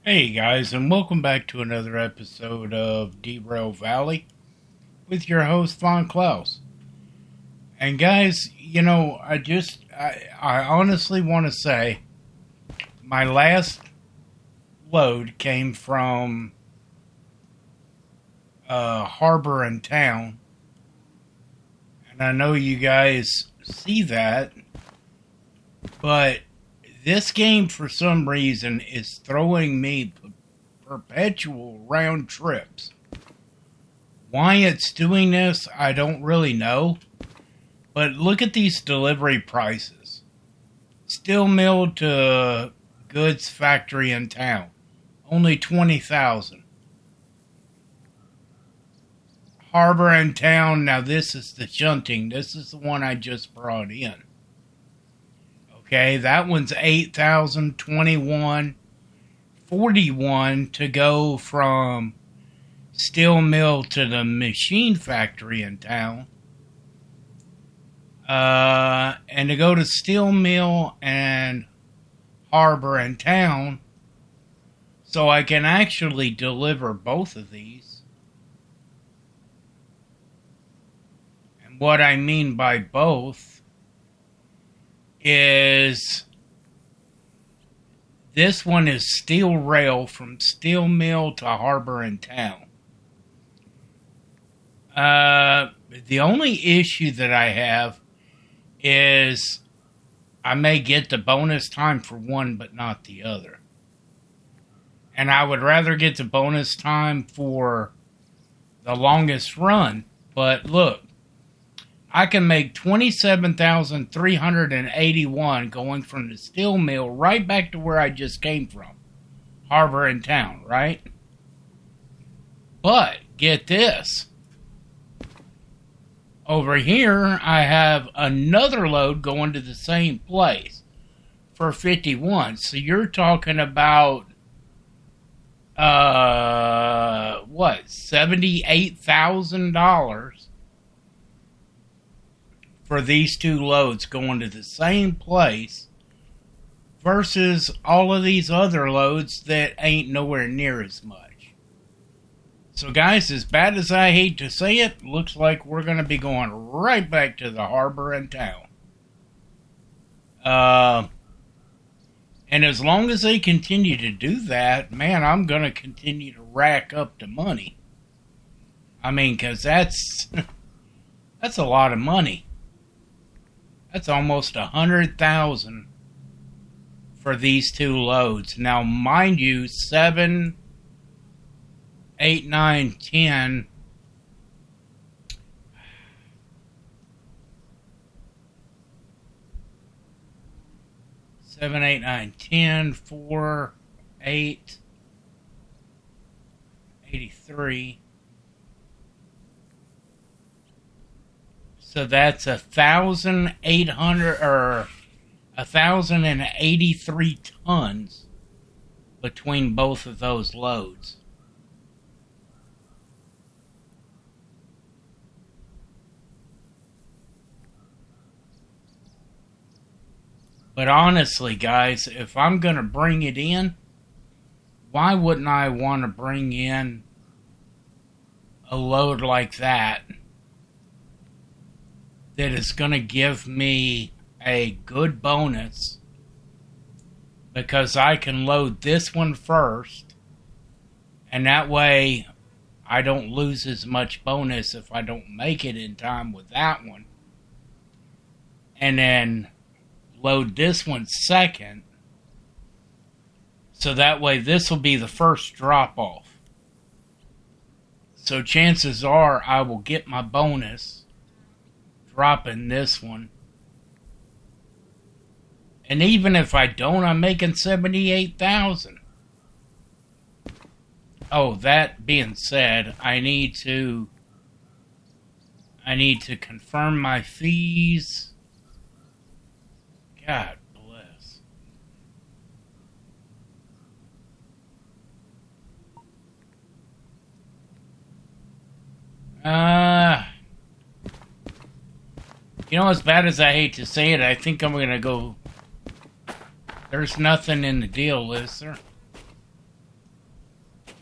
Hey guys, and welcome back to another episode of Derail Valley with your host Von Klaus. And guys, I honestly want to say my last load came from Harbor and Town, and I know you guys see that, but this game, for some reason, is throwing me perpetual round trips. Why it's doing this, I don't really know. But look at these delivery prices. Steel mill to goods factory in town, only 20,000. Harbor in town, now this is the shunting. This is the one I just brought in. Okay, that one's 8,000, 21, 41 to go from steel mill to the machine factory in town. And to go to steel mill and harbor in town, so I can actually deliver both of these. And what I mean by both is this one is steel rail from steel mill to harbor in town. The only issue that I have is I may get the bonus time for one but not the other. And I would rather get the bonus time for the longest run. But look, I can make 27,381 going from the steel mill right back to where I just came from. Harbor in town, right? But, get this. Over here, I have another load going to the same place for 51. So you're talking about, $78,000 for these two loads going to the same place versus all of these other loads that ain't nowhere near as much. So guys, as bad as I hate to say it, looks like we're going to be going right back to the harbor and town. And as long as they continue to do that, man, I'm going to continue to rack up the money. I mean, because that's a lot of money. That's almost 100,000 for these two loads. Now, mind you, 7, 8, 9, 10. 7, 8, 9, 10, 4, 8, 83. So that's 1,800 or 1,083 tons between both of those loads. But honestly, guys, if I'm going to bring it in, why wouldn't I want to bring in a load like that is going to give me a good bonus, because I can load this one first, and that way I don't lose as much bonus if I don't make it in time with that one, and then load this one second, so that way this will be the first drop off. So chances are I will get my bonus dropping this one. And even if I don't, I'm making 78,000. Oh, that being said, I need to confirm my fees. God bless. As bad as I hate to say it, I think I'm gonna go. There's nothing in the deal, is there?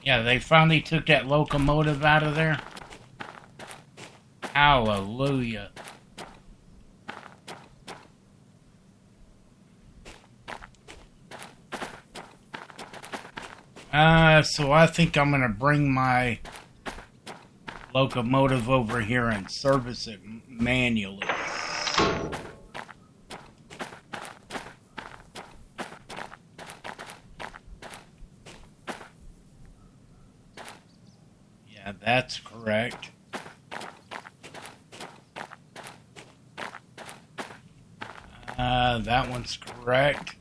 Yeah, they finally took that locomotive out of there. Hallelujah. So I think I'm going to bring my locomotive over here and service it manually. Yeah, that's correct. That one's correct.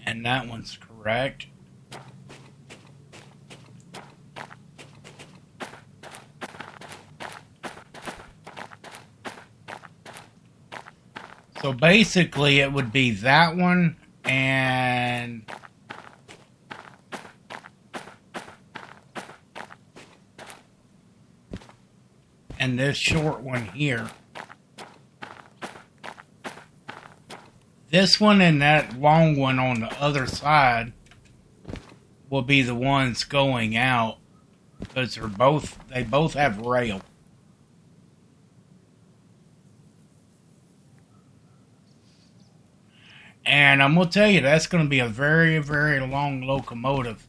And that one's correct. So basically it would be that one and this short one here. This one and that long one on the other side will be the ones going out because they both have rail. And I'm going to tell you, that's going to be a very, very long locomotive.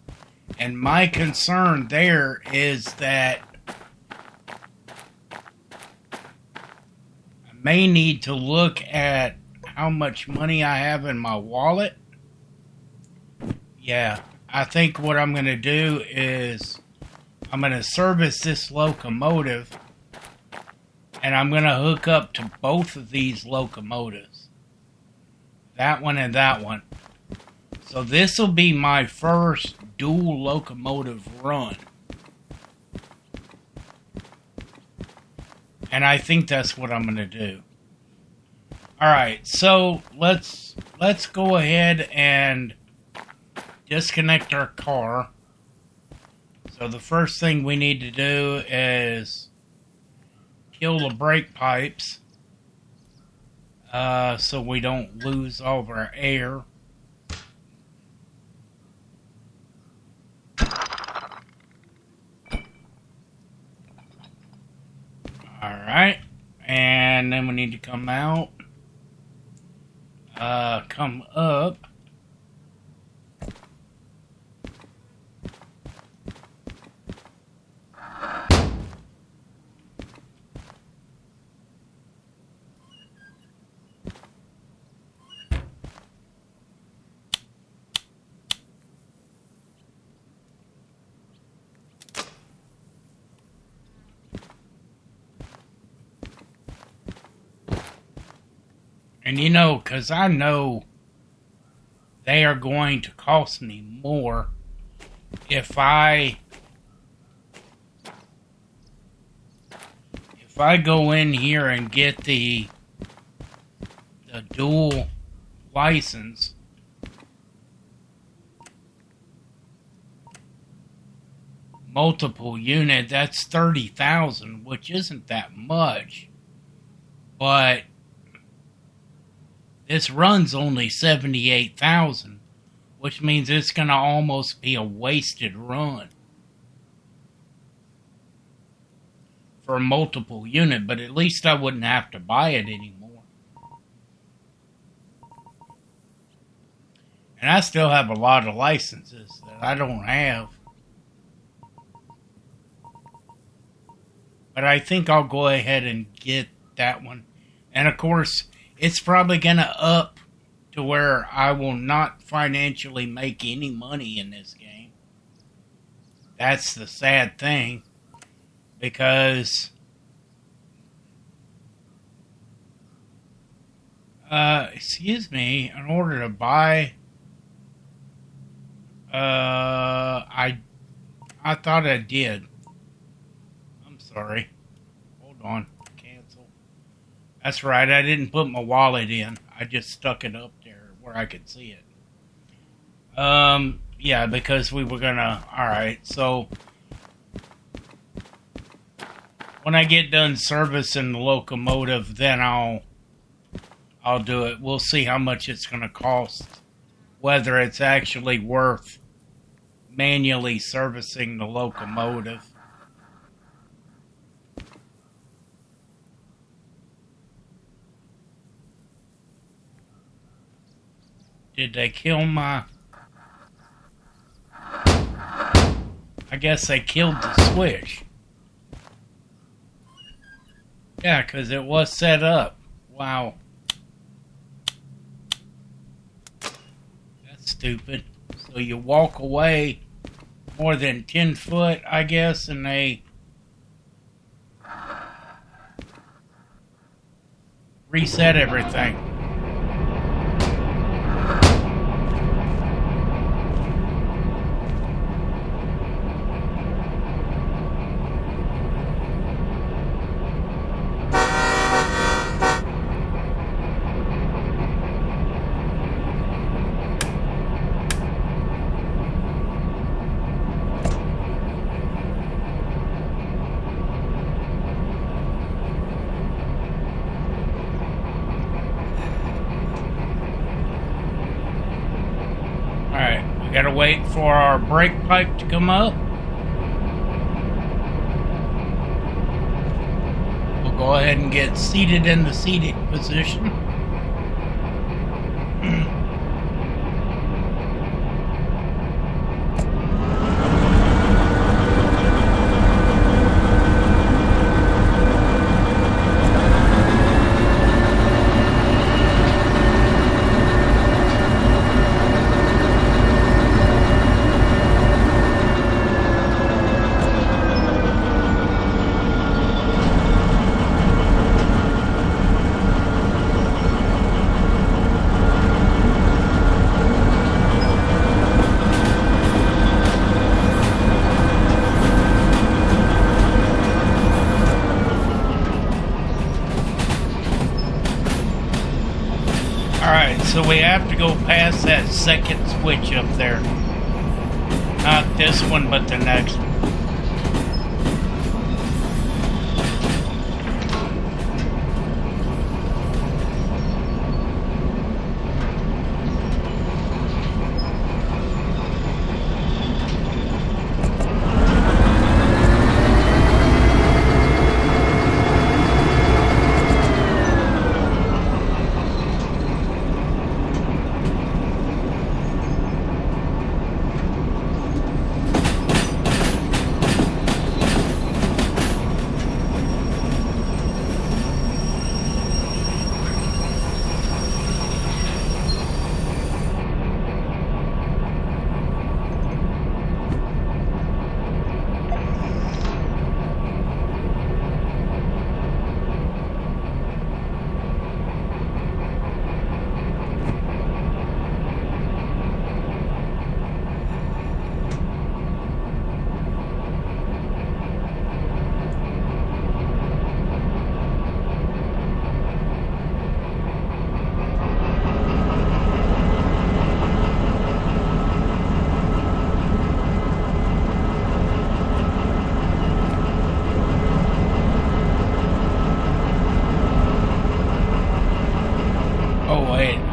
And my concern there is that I may need to look at how much money I have in my wallet. Yeah, I think what I'm going to do is I'm going to service this locomotive and I'm going to hook up to both of these locomotives. That one and that one. So this will be my first dual locomotive run. And I think that's what I'm going to do. Alright, so let's go ahead and disconnect our car. So the first thing we need to do is kill the brake pipes so we don't lose all of our air. Alright, and then we need to come out. Come up. And you know, because I know they are going to cost me more if I go in here and get the dual license. Multiple unit, that's 30,000, which isn't that much. But this run's only 78,000, which means it's going to almost be a wasted run for a multiple unit, but at least I wouldn't have to buy it anymore. And I still have a lot of licenses that I don't have. But I think I'll go ahead and get that one. And of course, it's probably going to up to where I will not financially make any money in this game. That's the sad thing. Because excuse me, in order to buy I thought I did. I'm sorry. Hold on. Cancel. That's right, I didn't put my wallet in. I just stuck it up there where I could see it. Yeah, because we were gonna... Alright, so... when I get done servicing the locomotive, then I'll do it. We'll see how much it's gonna cost whether it's actually worth manually servicing the locomotive. Did they kill my... I guess they killed the switch. Yeah, because it was set up. Wow. That's stupid. So you walk away more than 10 foot, I guess, and they reset everything. Gotta wait for our brake pipe to come up. We'll go ahead and get seated in the seated position. So we have to go past that second switch up there. Not this one, but the next one.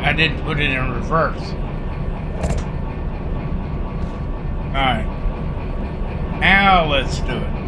I didn't put it in reverse. Alright. Now let's do it.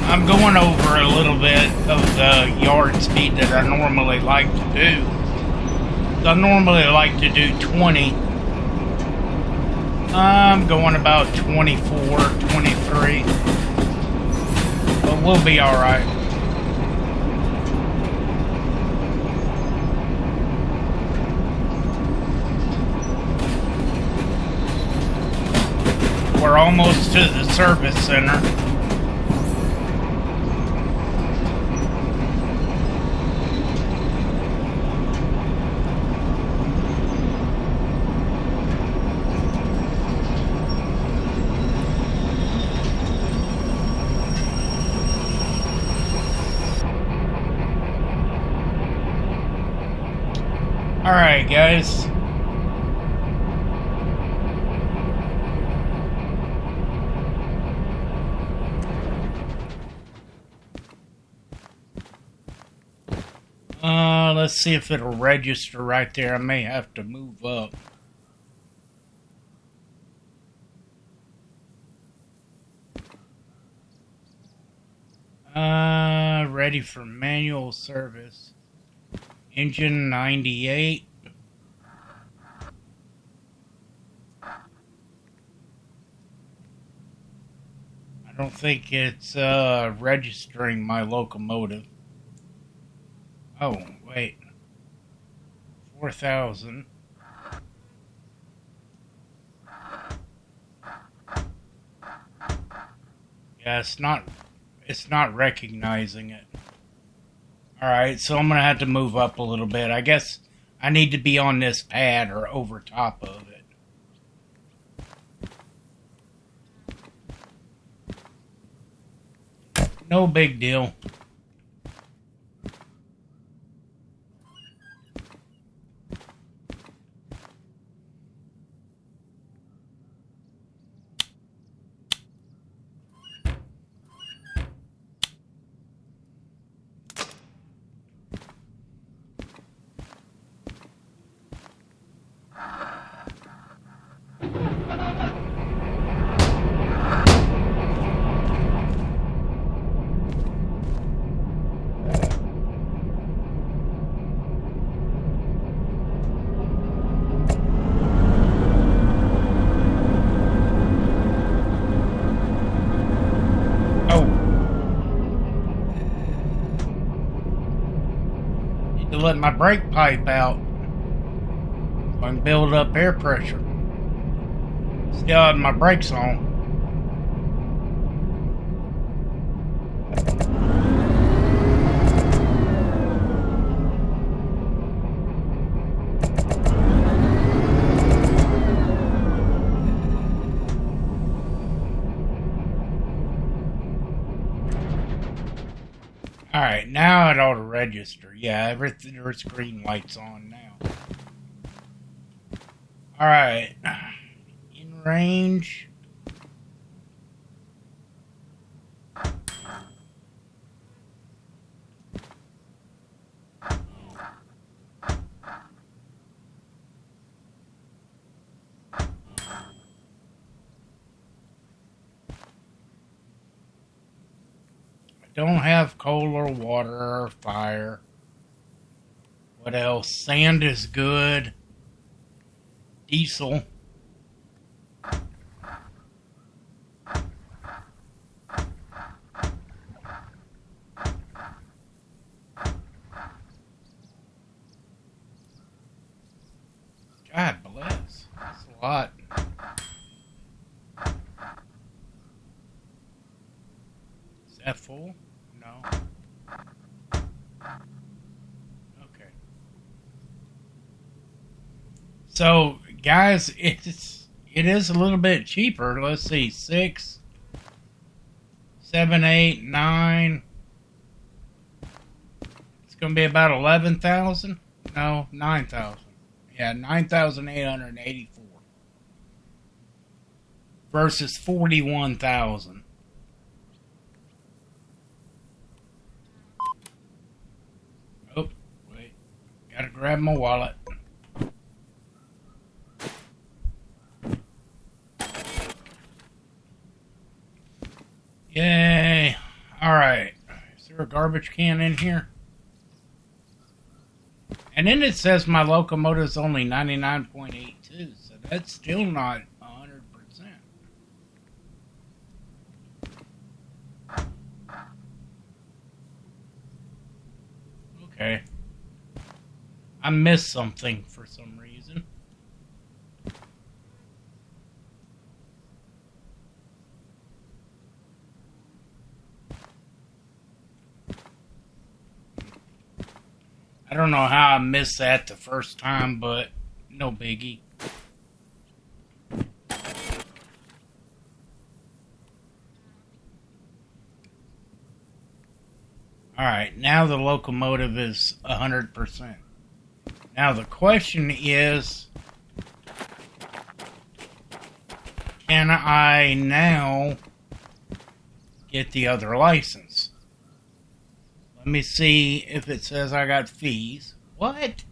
I'm going over a little bit of the yard speed that I normally like to do. I normally like to do 20. I'm going about 24, 23. But we'll be alright. almost to the service center. Alright, guys. Let's see if it'll register right there. I may have to move up. Ready for manual service. Engine 98. I don't think it's registering my locomotive. Oh, wait. 4,000. Yeah, it's not recognizing it. Alright, so I'm gonna have to move up a little bit. I guess I need to be on this pad or over top of it. No big deal. To let my brake pipe out so I can build up air pressure. Still have my brakes on. Alright, now it ought to register. Yeah, everything, there's green lights on now. Alright. In range. Don't have coal or water or fire. What else? Sand is good. Diesel. God bless. That's a lot. Is that full? No. Okay. So, guys, it is a little bit cheaper. Let's see, 6, 7, 8, 9. It's going to be about 11,000. No, 9,000. Yeah, 9,884 versus 41,000. Oh, wait. Gotta grab my wallet. Yay. Alright. Is there a garbage can in here? And then it says my locomotive's only 99.82, so that's still not 100%. Okay. I missed something for some reason. I don't know how I missed that the first time, but no biggie. Alright, now the locomotive is 100%. Now the question is, can I now get the other license? Let me see if it says I got fees. What?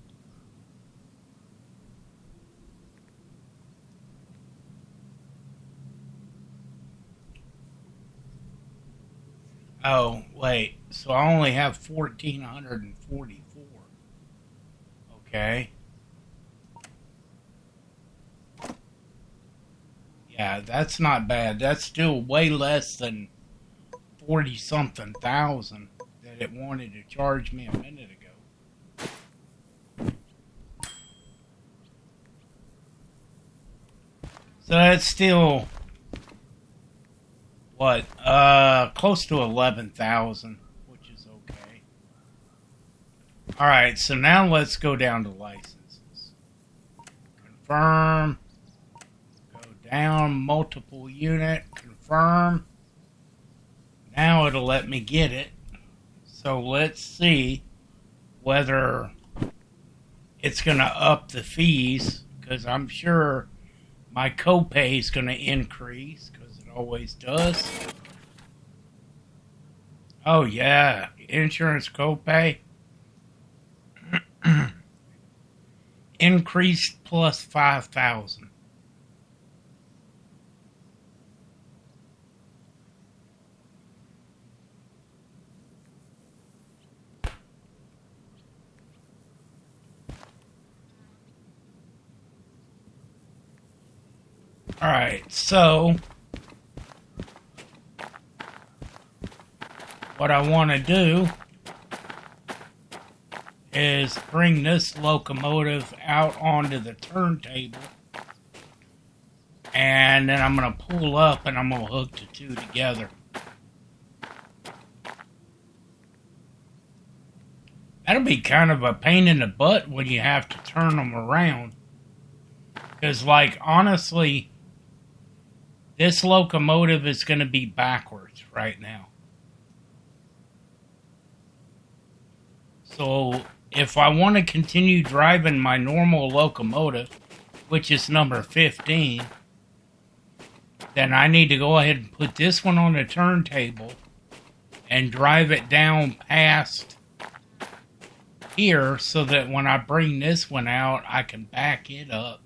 Oh, wait. So I only have 1,444. Okay. Yeah, that's not bad. That's still way less than 40-something thousand that it wanted to charge me a minute ago. So that's still, what, close to 11,000, which is okay. Alright, so now let's go down to licenses. Confirm. Go down, multiple unit, confirm. Now it'll let me get it. So let's see whether it's going to up the fees, because I'm sure my copay is going to increase, because it always does. Oh yeah, insurance copay increased plus 5,000. Alright, so what I want to do is bring this locomotive out onto the turntable, and then I'm going to pull up and I'm going to hook the two together. That'll be kind of a pain in the butt when you have to turn them around. Because, like, honestly, this locomotive is going to be backwards right now. So, if I want to continue driving my normal locomotive, which is number 15, then I need to go ahead and put this one on the turntable and drive it down past here so that when I bring this one out, I can back it up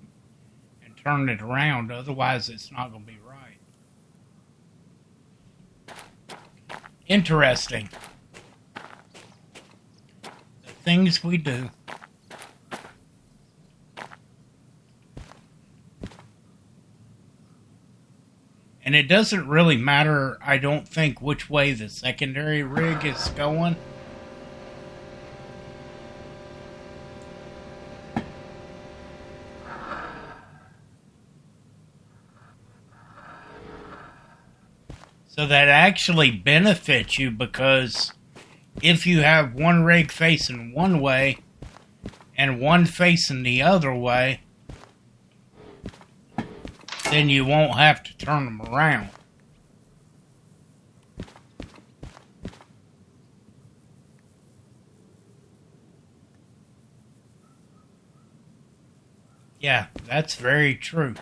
and turn it around. Otherwise, it's not going to be right. Interesting. The things we do. And it doesn't really matter, I don't think, which way the secondary rig is going. So that actually benefits you, because if you have one rig facing one way and one facing the other way, then you won't have to turn them around. Yeah, that's very true.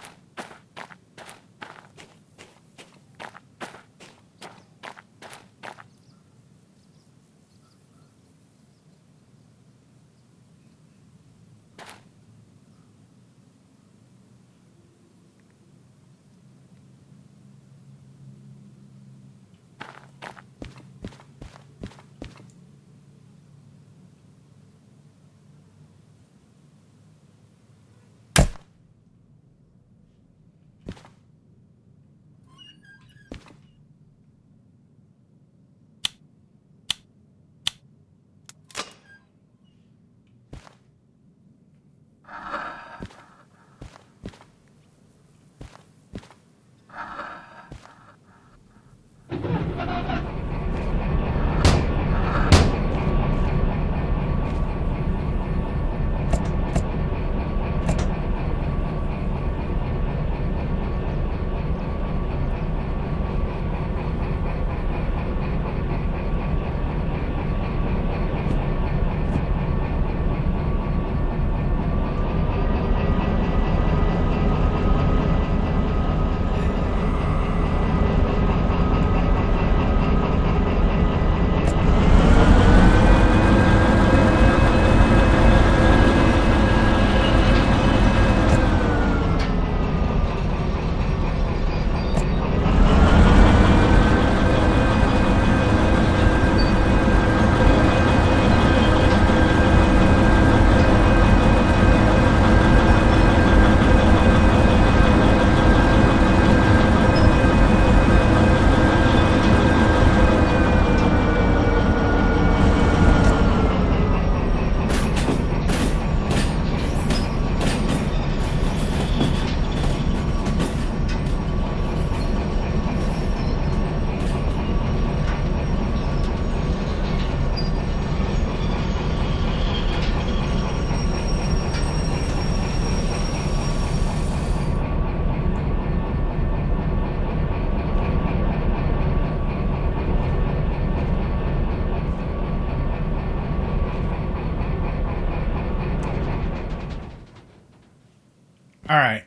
Alright.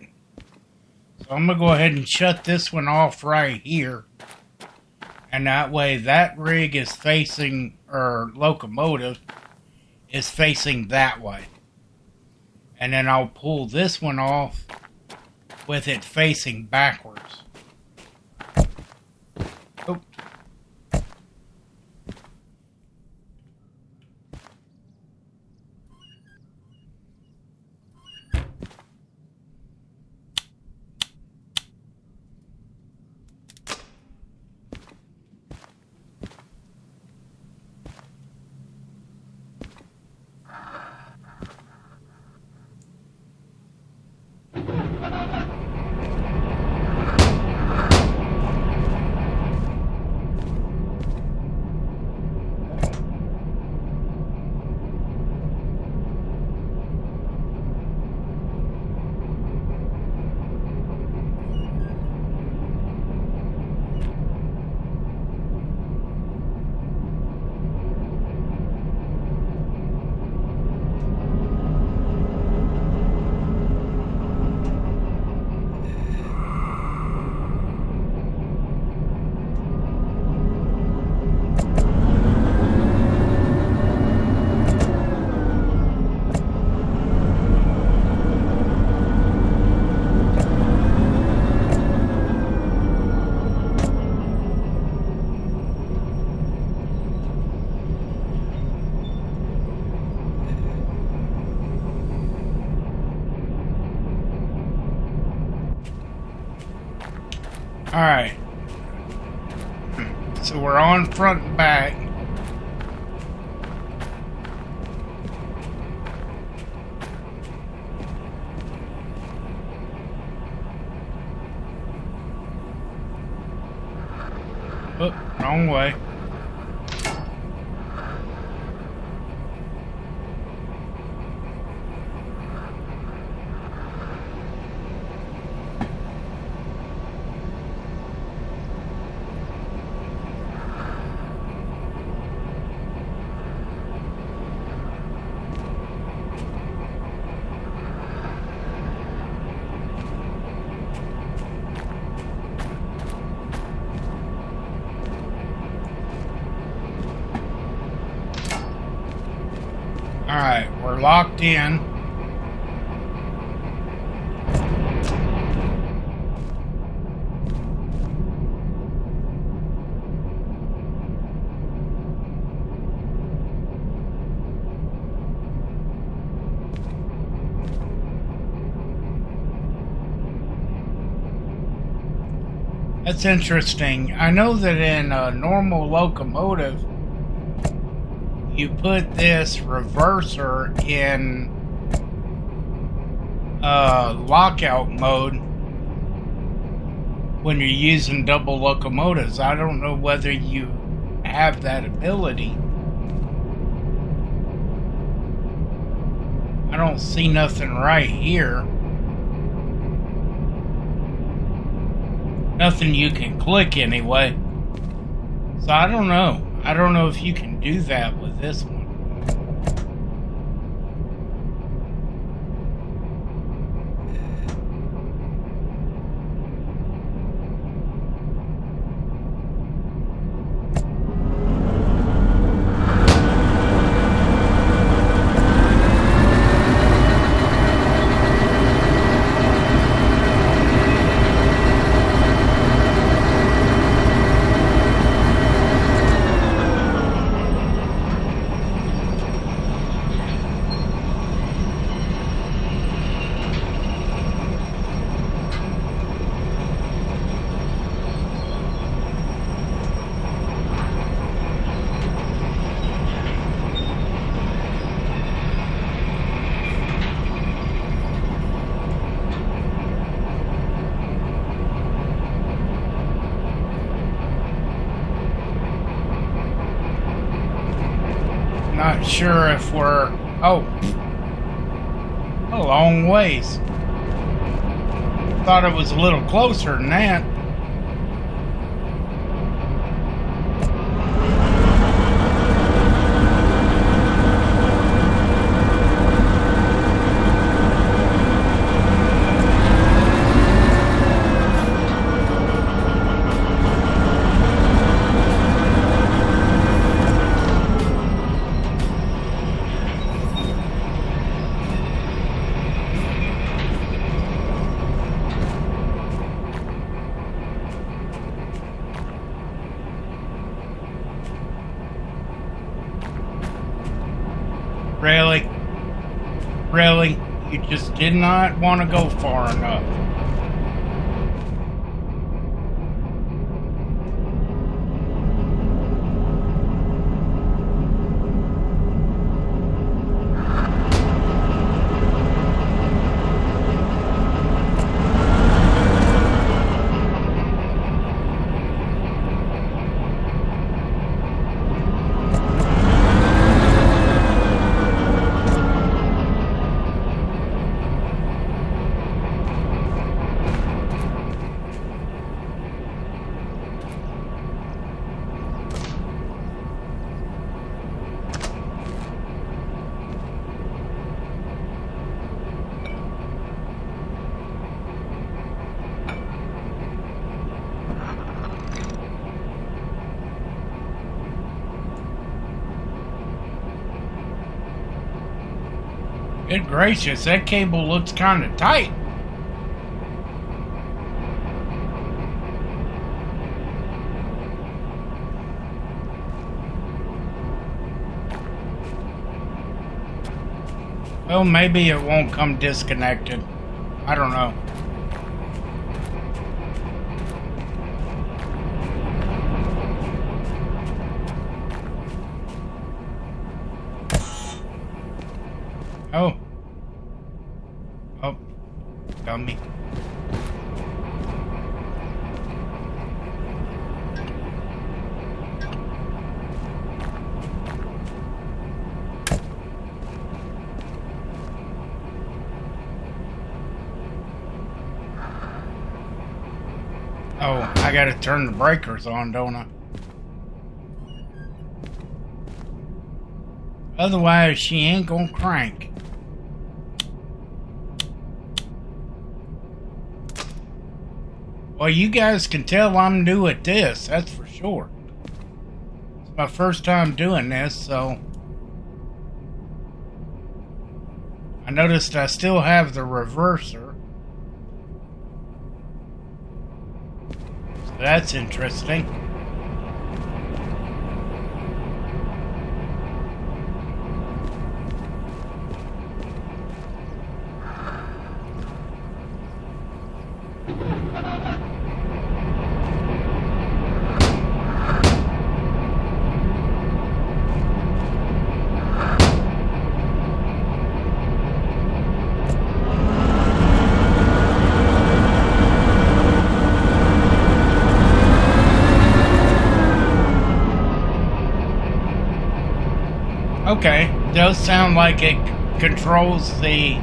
So I'm going to go ahead and shut this one off right here. And that way that rig is facing, or locomotive, is facing that way. And then I'll pull this one off with it facing backwards. Oh. Alright. So we're on front and back. Oh, wrong way. Alright, we're locked in. That's interesting. I know that in a normal locomotive, you put this reverser in lockout mode when you're using double locomotives. I don't know whether you have that ability. I don't see nothing right here. Nothing you can click anyway. So I don't know. I don't know if you can do that with this one. Not sure if we're... Oh. A long ways. Thought it was a little closer than that. Really? Really? You just did not want to go far enough. Good gracious, that cable looks kind of tight. Well, maybe it won't come disconnected. I don't know. Oh. Oh. Dummy. Oh, I gotta turn the breakers on, don't I? Otherwise, she ain't gonna crank. Well, you guys can tell I'm new at this, that's for sure. It's my first time doing this, so... I noticed I still have the reverser. So that's interesting. Okay, does sound like it controls the...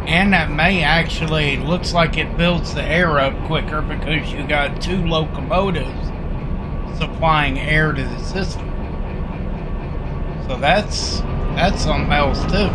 And that may actually, looks like it builds the air up quicker because you got two locomotives supplying air to the system. So that's something else too.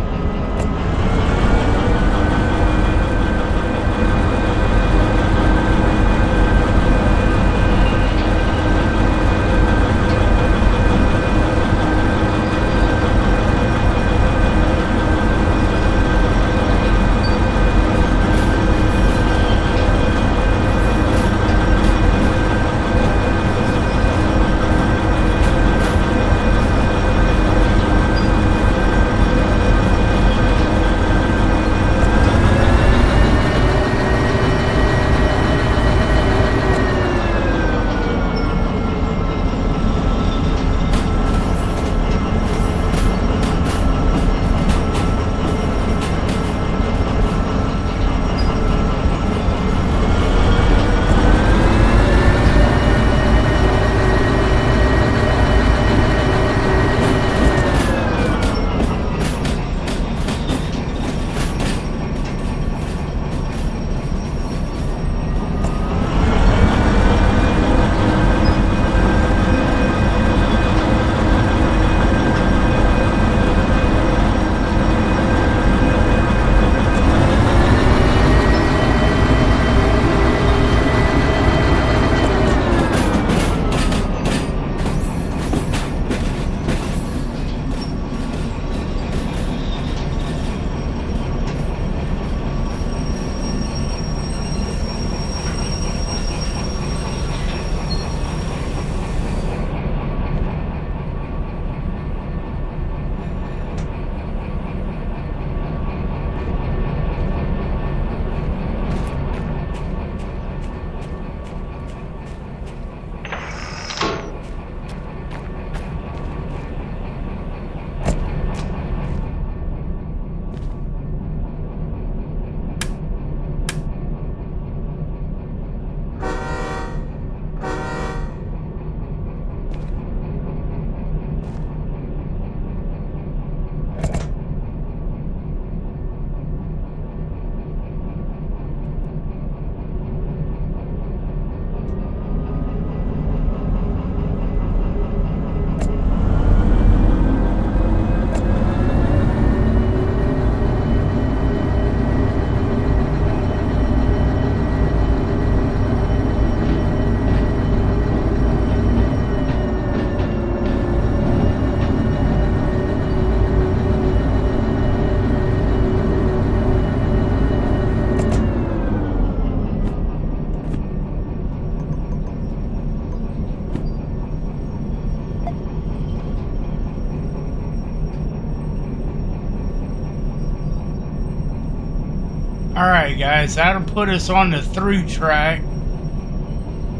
Alright guys, that'll put us on the through track.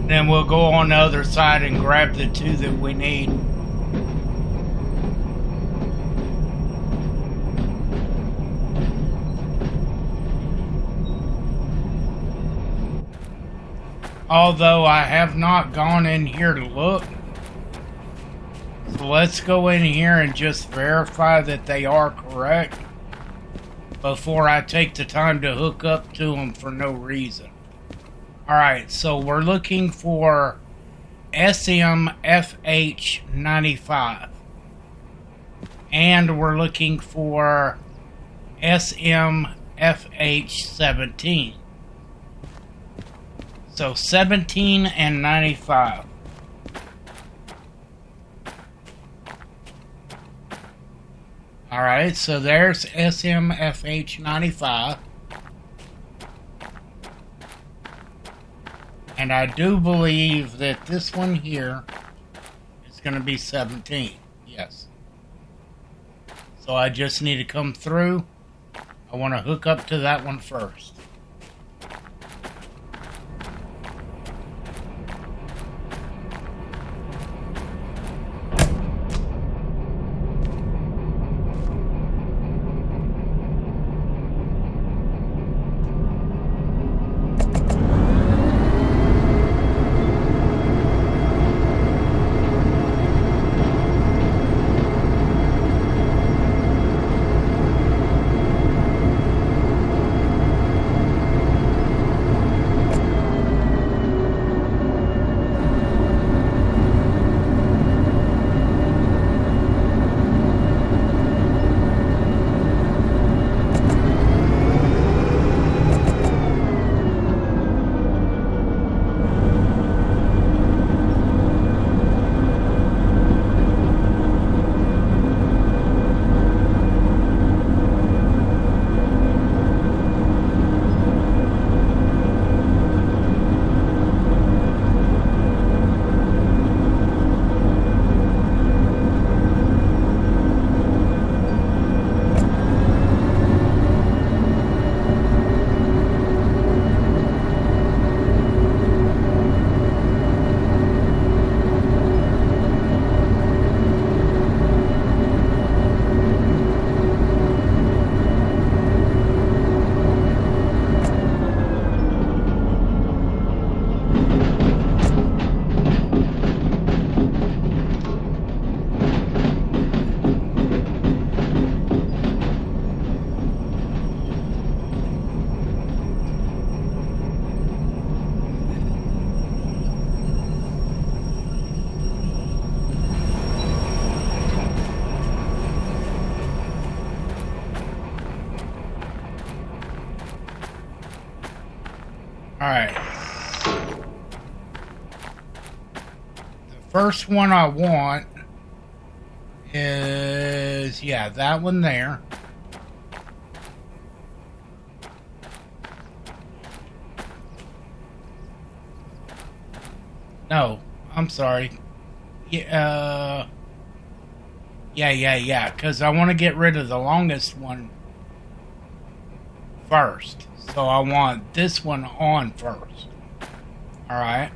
Then we'll go on the other side and grab the two that we need. Although I have not gone in here to look. So let's go in here and just verify that they are correct before I take the time to hook up to them for no reason. Alright, so we're looking for SMFH95. And we're looking for SMFH17. So 17 and 95. Alright, so there's SMFH95. And I do believe that this one here is going to be 17. Yes. So I just need to come through. I want to hook up to that one first. Alright. The first one I want is, yeah, that one there. No, I'm sorry. Yeah, because I want to get rid of the longest one first. So I want this one on first. Alright.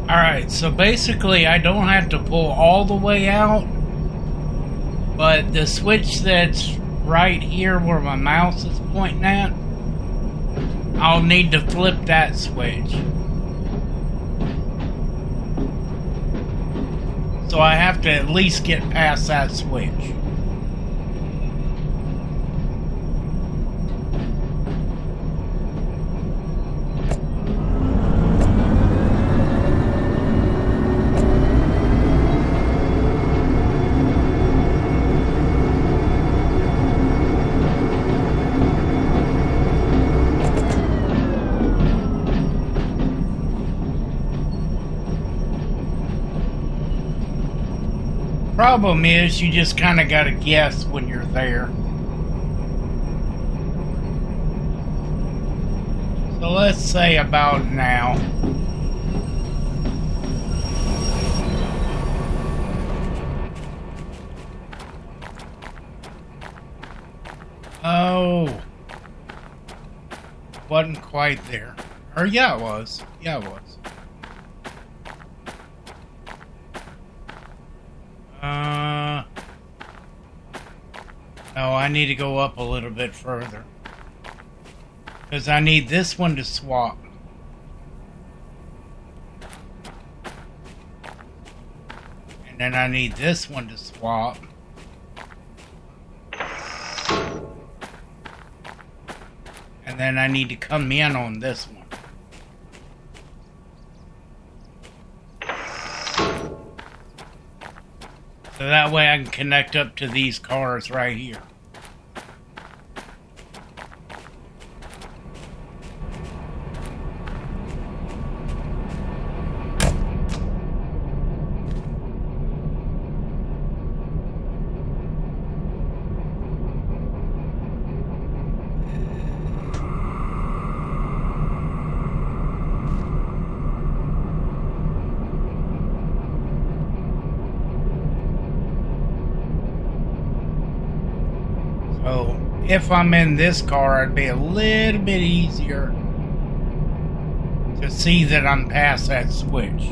Alright, so basically I don't have to pull all the way out, but the switch that's right here where my mouse is pointing at, I'll need to flip that switch. So I have to at least get past that switch. Problem is, you just kind of gotta guess when you're there. So let's say about now. Oh, wasn't quite there. Or yeah, it was. Yeah, it was. No, I need to go up a little bit further. Because I need this one to swap. And then I need this one to swap. And then I need to come in on this one. So that way I can connect up to these cars right here. So if I'm in this car, it'd be a little bit easier to see that I'm past that switch.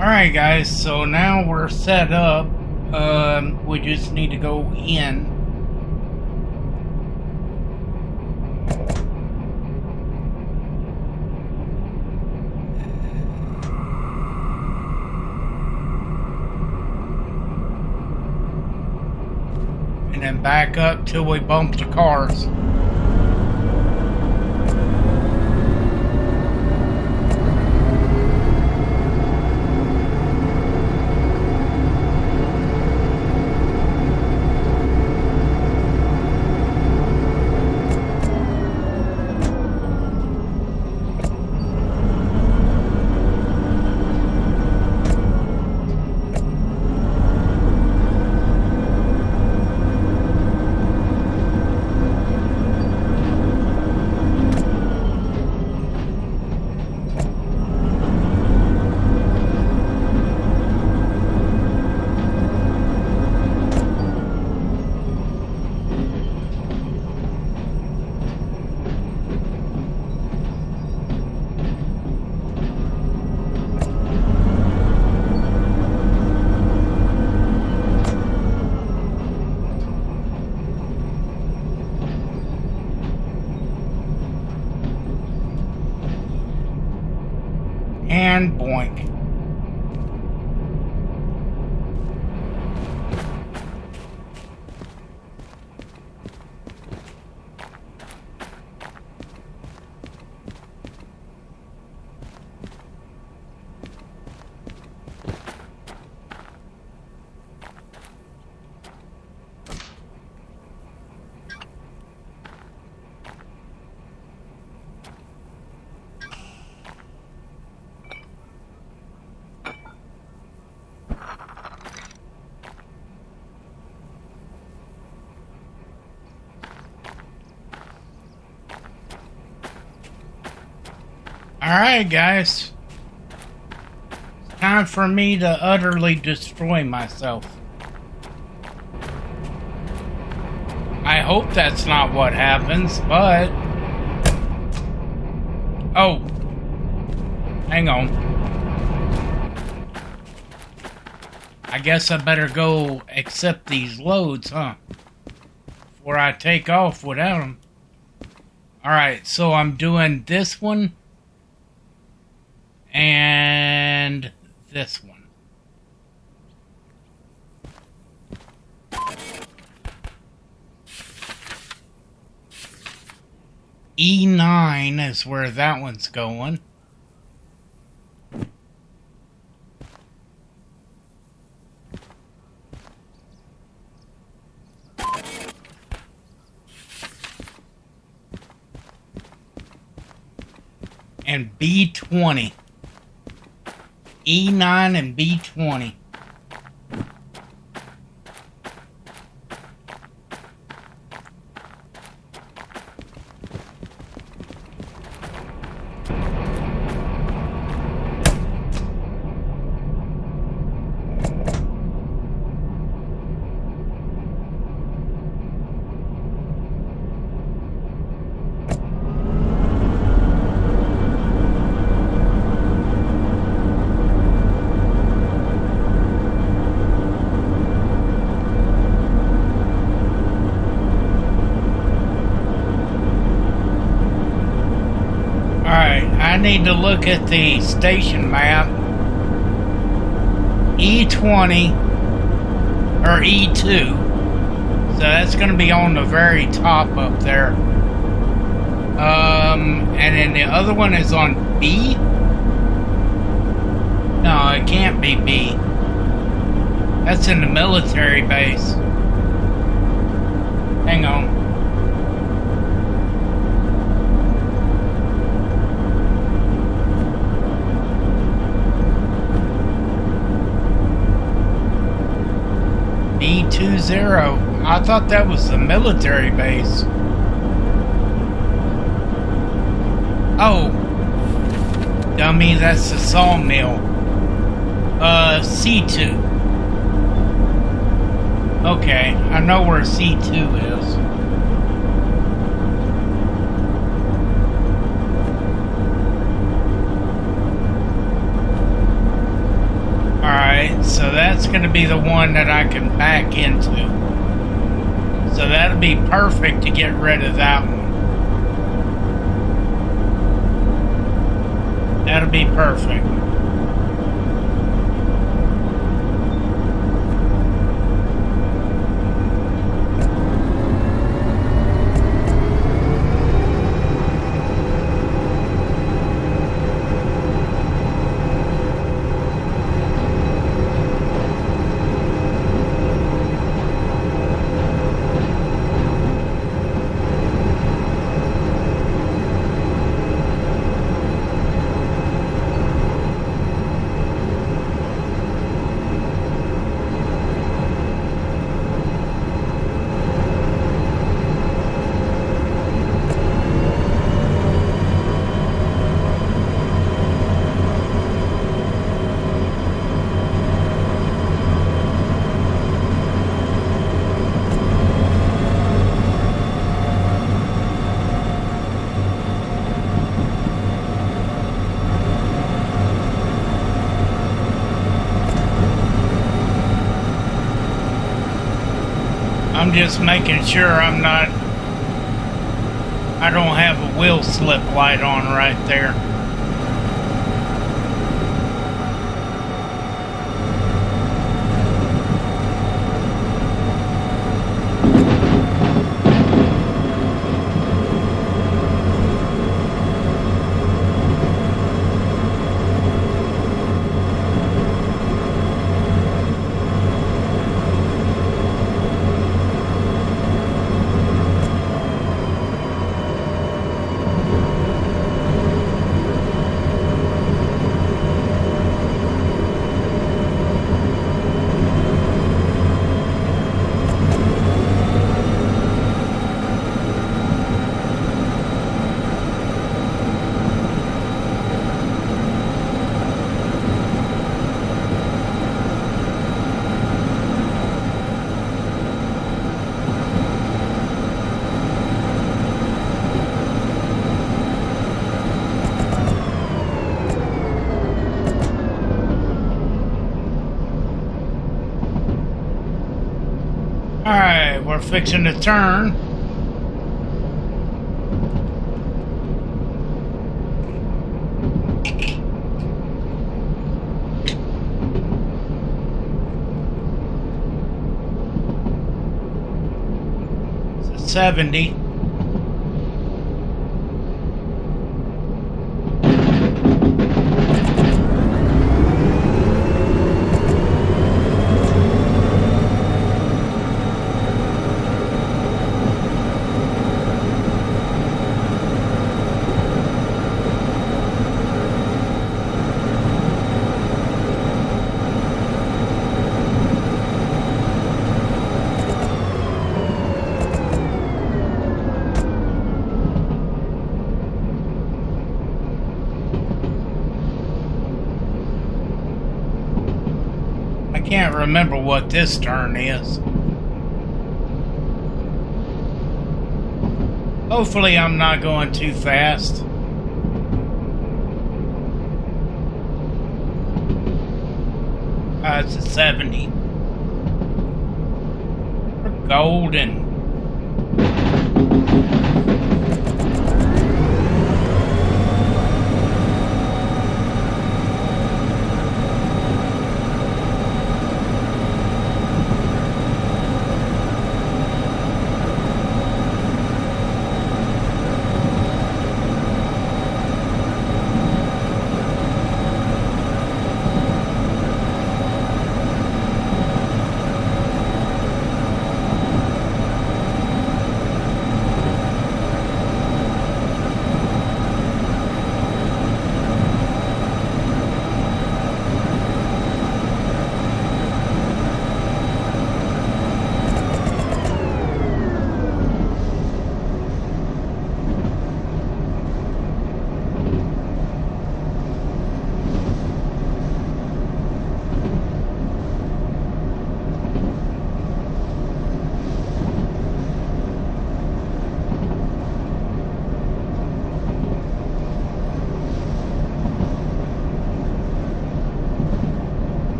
Alright guys, so now we're set up. We just need to go in. And then back up till we bump the cars. And boink. Alright, guys. It's time for me to utterly destroy myself. I hope that's not what happens, but... Oh. Hang on. I guess I better go accept these loads, huh? Before I take off without them. Alright, so I'm doing this one. And this one. E9 is where that one's going. And B20. E9 and B20. I need to look at the station map. E20 or E2. So that's going to be on the very top up there. And then the other one is on B? No, it can't be B. That's in the military base. Hang on. B20. I thought that was the military base. Oh. Dummy, that's the sawmill. C2. Okay, I know where C2 is. Alright, so that's going to be the one that I can back into. So that'll be perfect to get rid of that one. That'll be perfect. I'm just making sure I don't have a wheel slip light on right there. fixing to turn. It's a 70. Can't remember what this turn is. Hopefully I'm not going too fast. It's a 70. We're golden.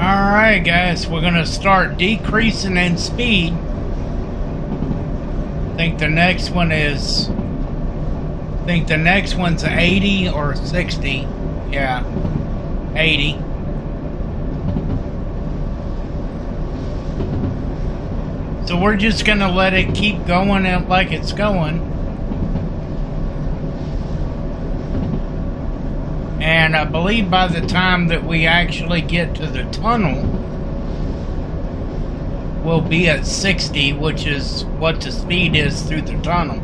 Alright guys, we're gonna start decreasing in speed. I think the next one's 80 or 60. Yeah, 80. So we're just gonna let it keep going out like it's going. And I believe by the time that we actually get to the tunnel, we'll be at 60, which is what the speed is through the tunnel.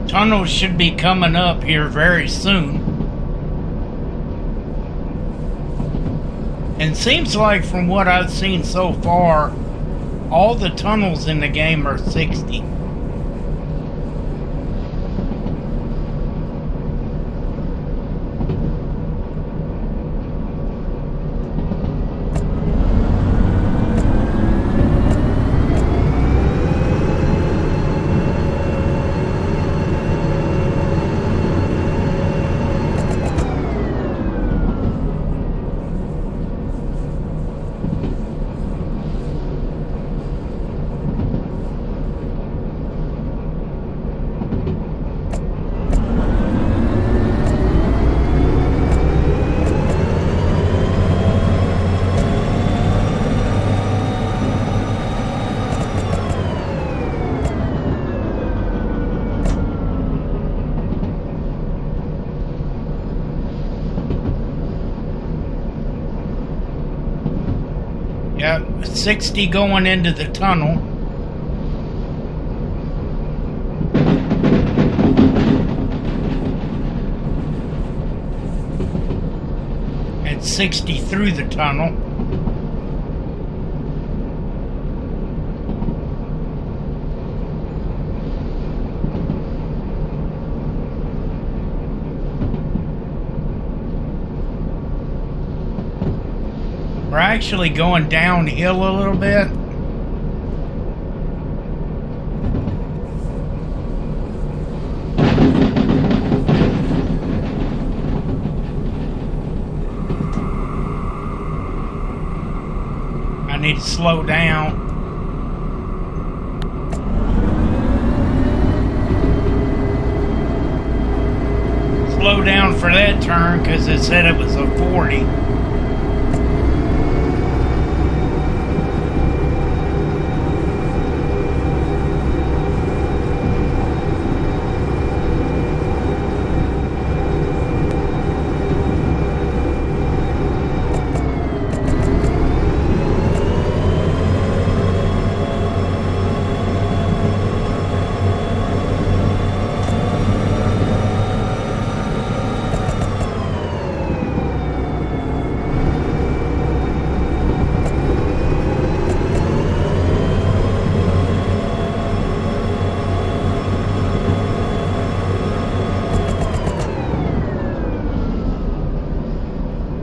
Tunnel should be coming up here very soon. And seems like from what I've seen so far, all the tunnels in the game are 60. Yep, 60 going into the tunnel. And 60 through the tunnel. We're actually going downhill a little bit. I need to slow down. Slow down for that turn because it said it was a 40.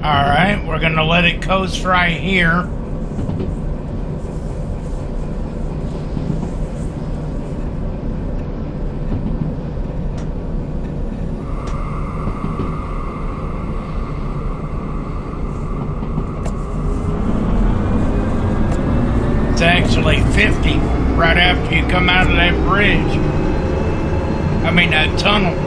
Alright, we're going to let it coast right here. It's actually 50 right after you come out of that bridge. I mean, that tunnel.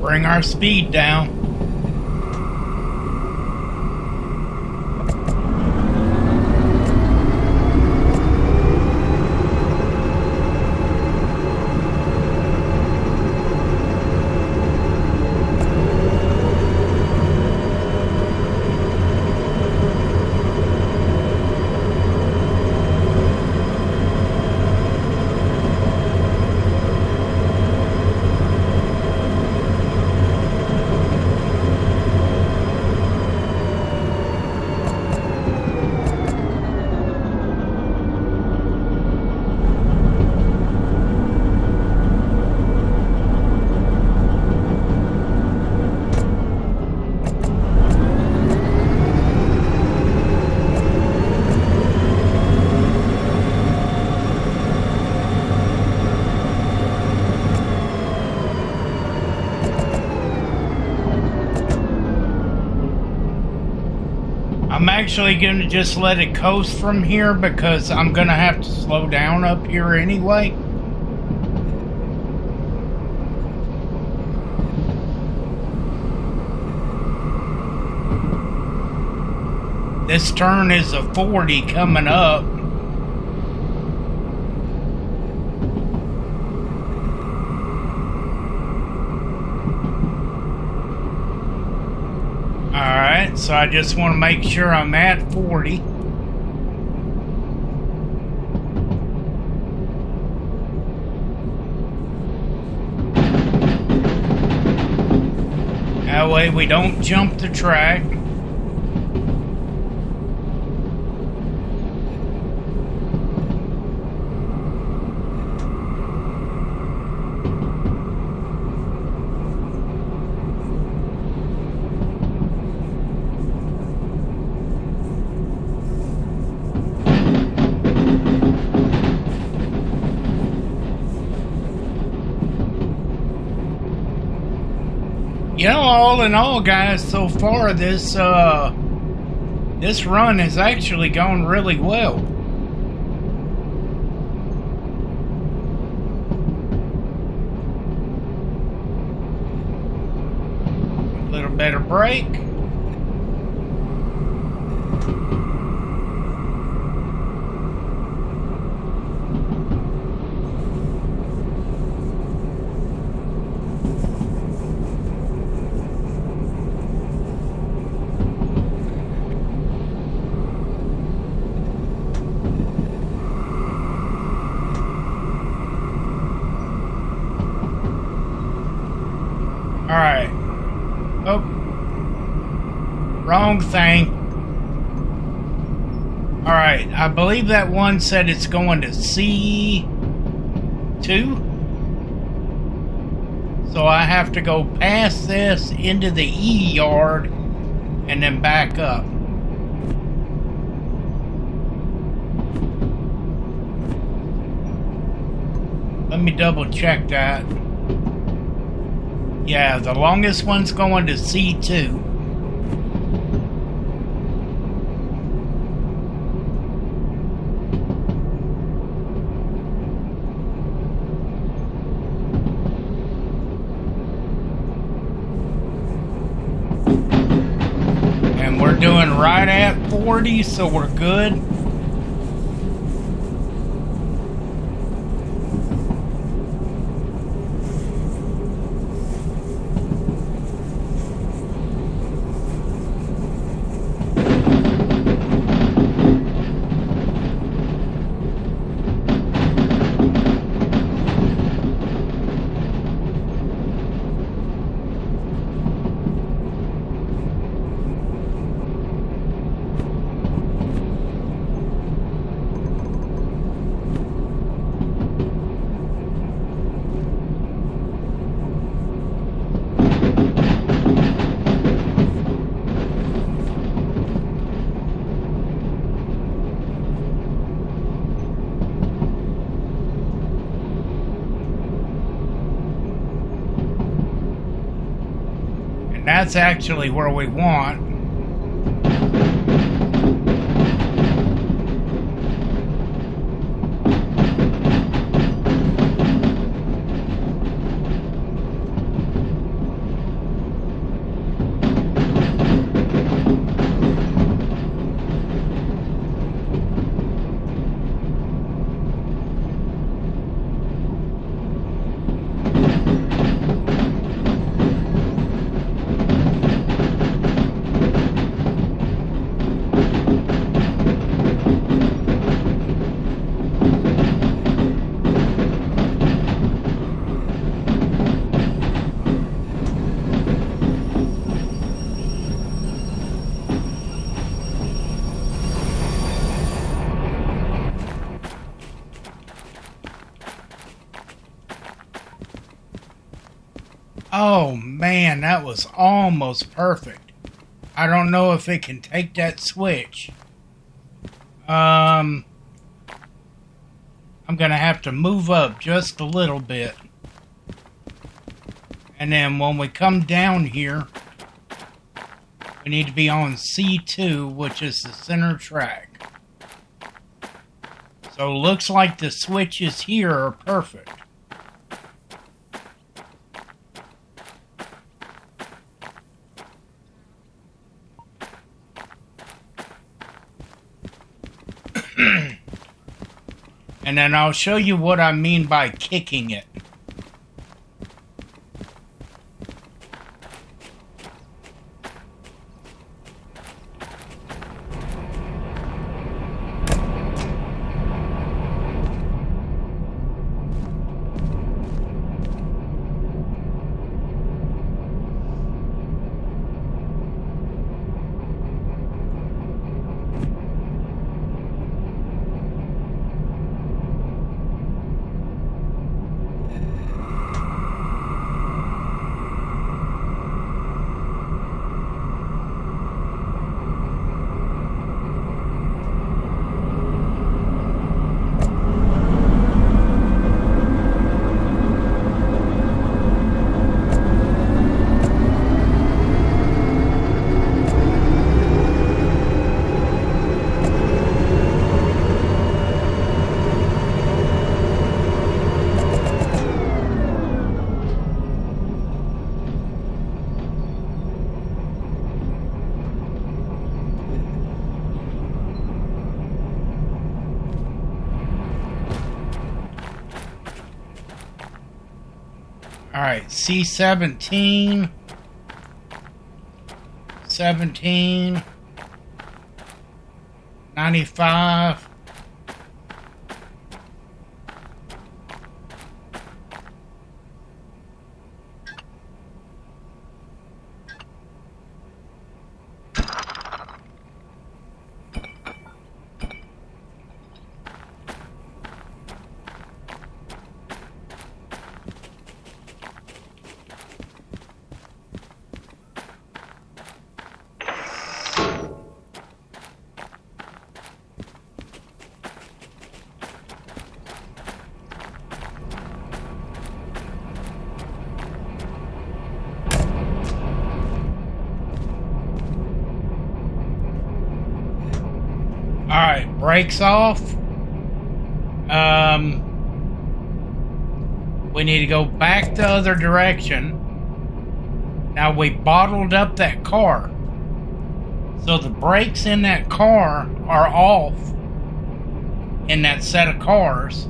Bring our speed down. I'm actually going to just let it coast from here because I'm going to have to slow down up here anyway. This turn is a 40 coming up. Alright, so I just want to make sure I'm at 40. That way we don't jump the track. You know, all in all, guys, so far this this run has actually gone really well. A little better brake. Alright. Oh. Wrong thing. Alright, I believe that one said it's going to C2. So I have to go past this into the E yard and then back up. Let me double check that. Yeah, the longest one's going to C2. And we're doing right at 40, so we're good. That's actually where we want. Oh man, that was almost perfect. I don't know if it can take that switch. I'm gonna have to move up just a little bit. And then when we come down here, we need to be on C2, which is the center track. So looks like the switches here are perfect. And then I'll show you what I mean by kicking it. Alright, C17. 17. 95. Alright, brakes off. We need to go back the other direction. Now we bottled up that car. So the brakes in that car are off in that set of cars.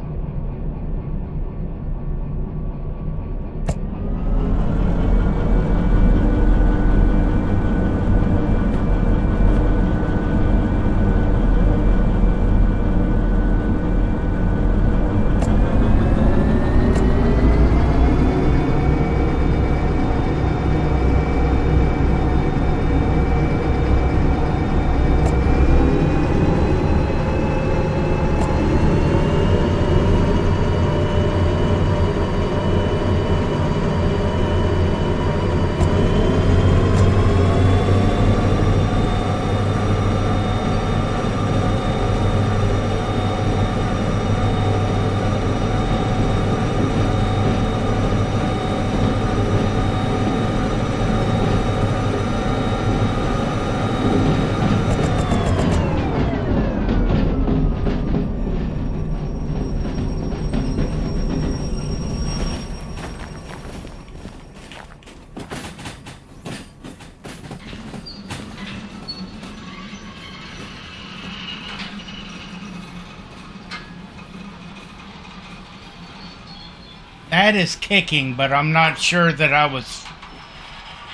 That is kicking, but I'm not sure that I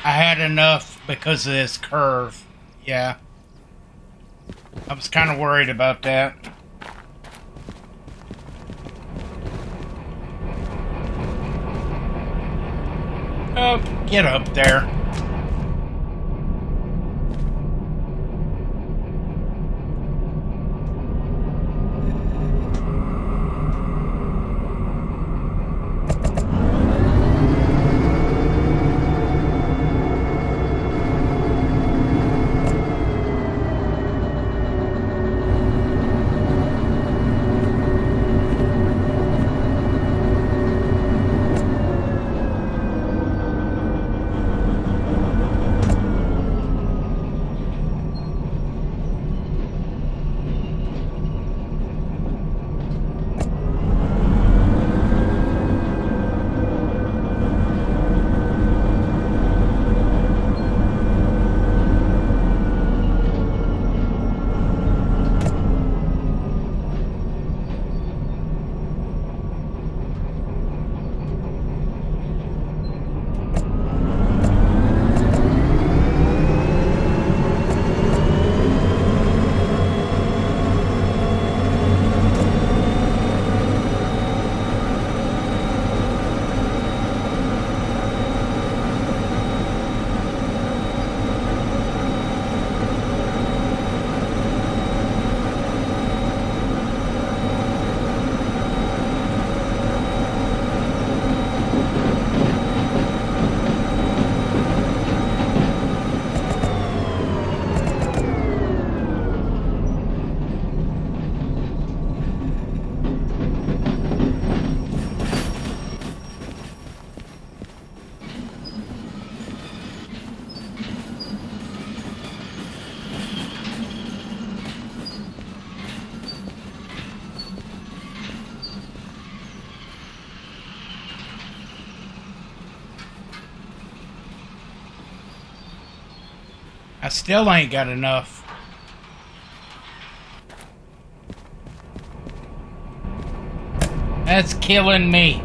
had enough because of this curve. Yeah. I was kind of worried about that. Oh, get up there. I still ain't got enough. That's killing me.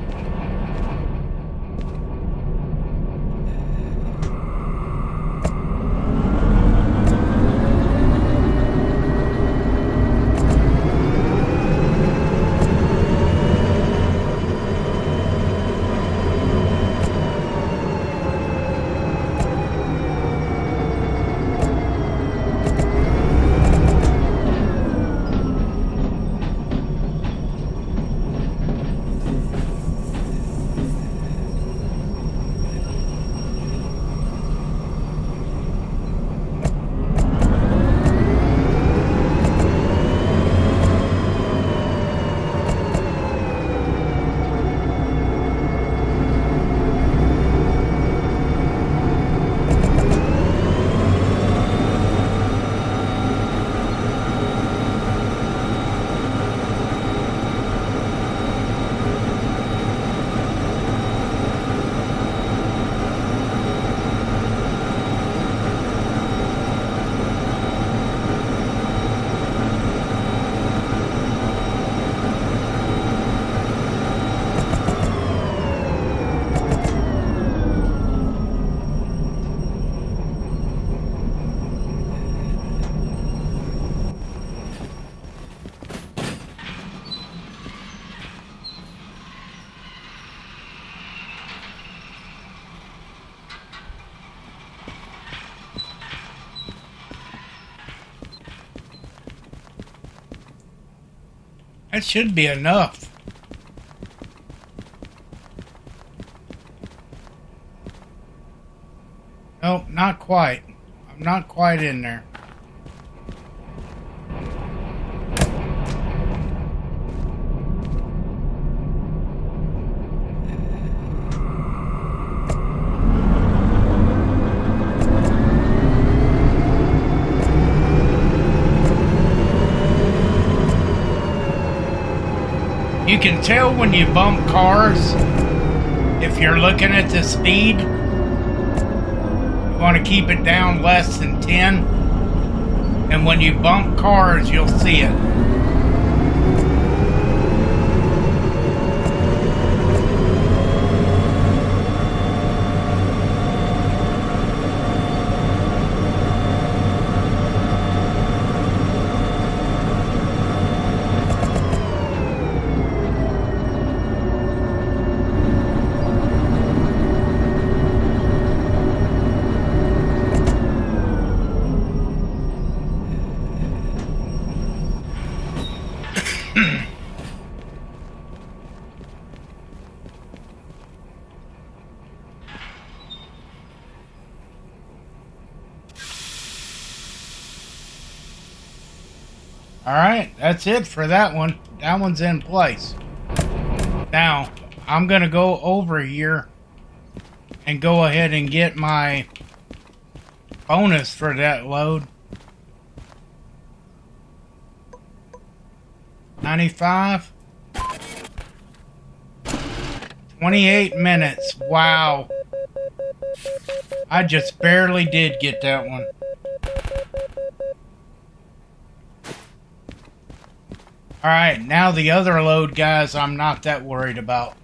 That should be enough. Nope, not quite. I'm not quite in there. You can tell when you bump cars, if you're looking at the speed, you want to keep it down less than 10. And when you bump cars, you'll see it. Alright, that's it for that one. That one's in place. Now, I'm going to go over here and go ahead and get my bonus for that load. 95. 28 minutes. Wow. I just barely did get that one. Alright, now the other load, guys, I'm not that worried about.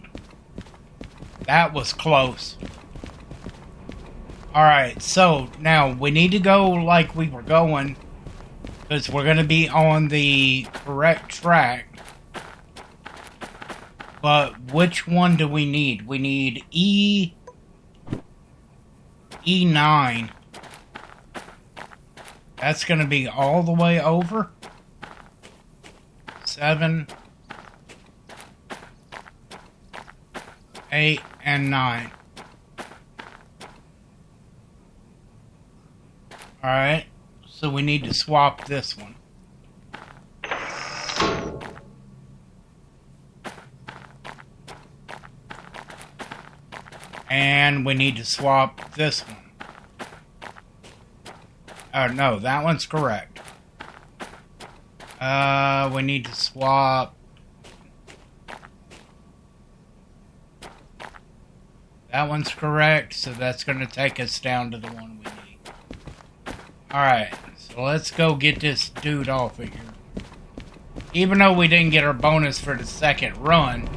That was close. Alright, so now we need to go like we were going, because we're going to be on the correct track. But which one do we need? We need E9. That's going to be all the way over. 7, 8, and 9. Alright, so we need to swap this one. And we need to swap this one. Oh, no, that one's correct. We need to swap. That one's correct, so that's going to take us down to the one we need. Alright, so let's go get this dude off of here. Even though we didn't get our bonus for the second run,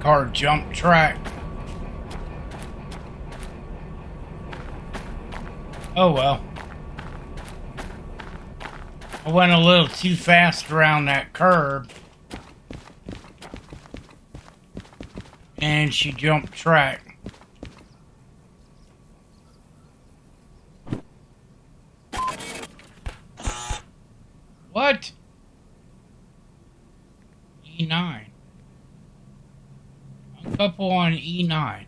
car jumped track. Oh well. I went a little too fast around that curb. And she jumped track. What? E9. A couple on E9.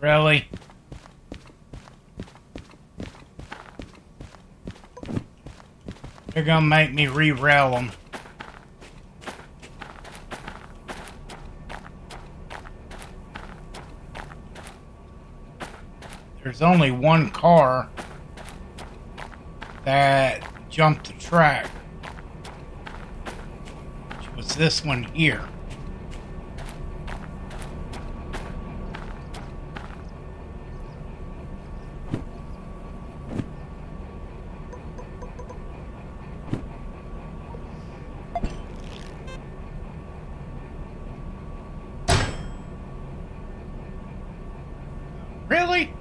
Really? They're gonna make me re-rail them. There's only one car that jumped the track, which was this one here. Really?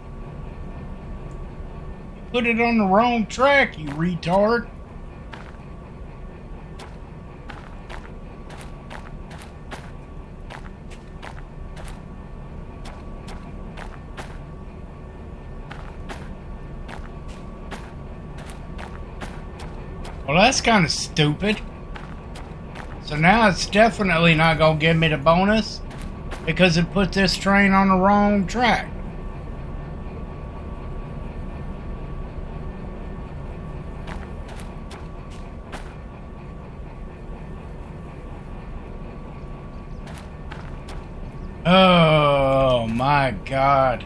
You put it on the wrong track, you retard. Well, that's kind of stupid. So now it's definitely not going to give me the bonus because it put this train on the wrong track. Oh my God.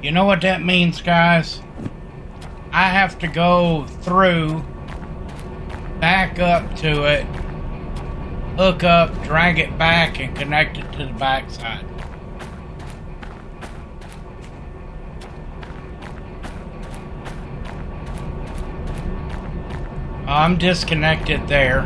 You know what that means, guys? I have to go through, back up to it, hook up, drag it back, and connect it to the backside. I'm disconnected there.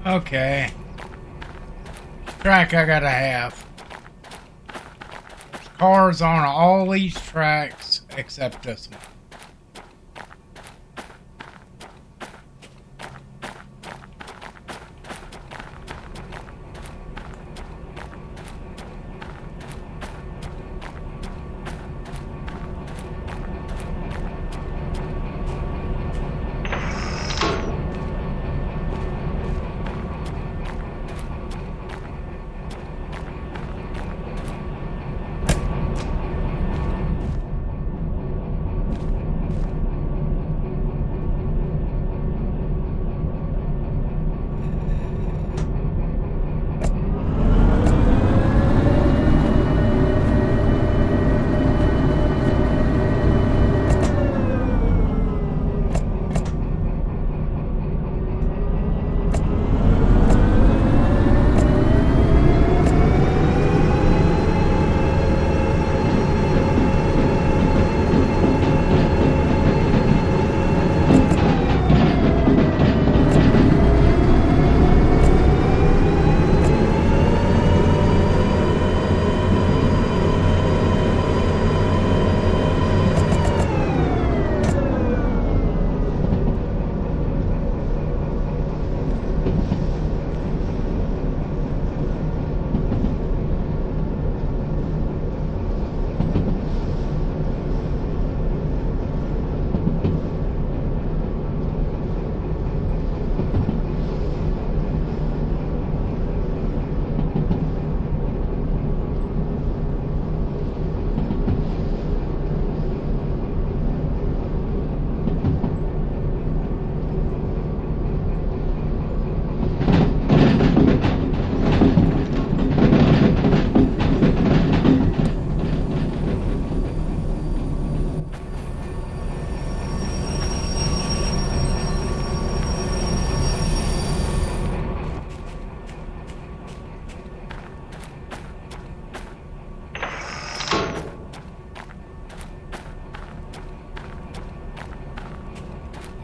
Okay. Track I gotta have. There's cars on all these tracks except this one.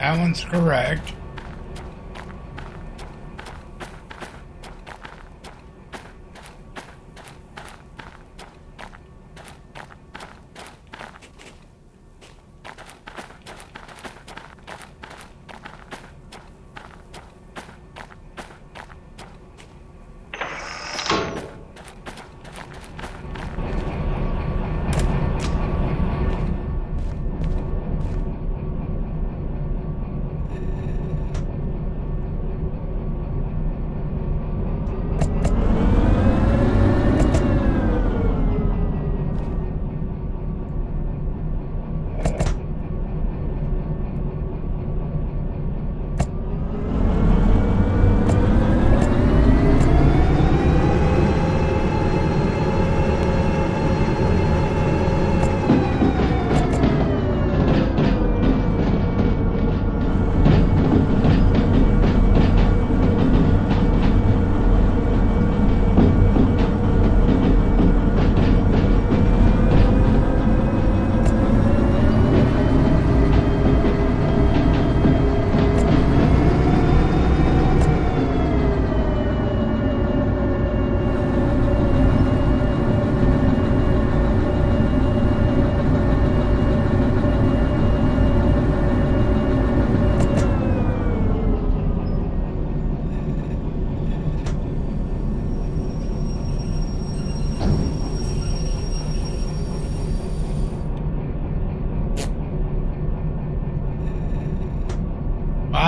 That one's correct.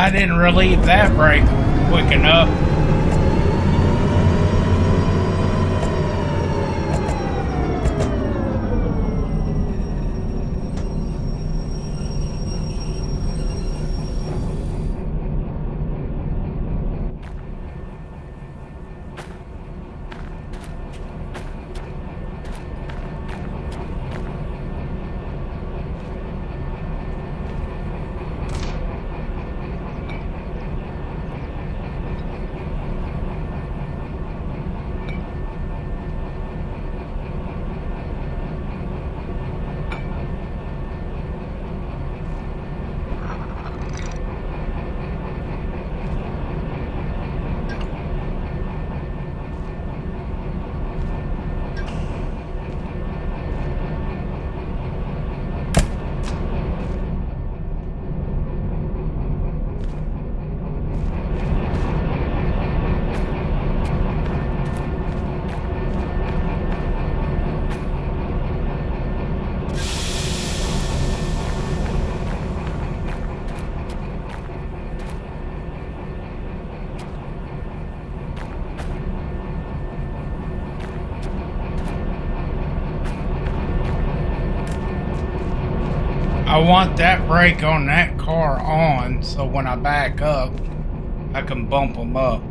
I didn't relieve that brake quick enough. I want that brake on that car on, so when I back up, I can bump them up.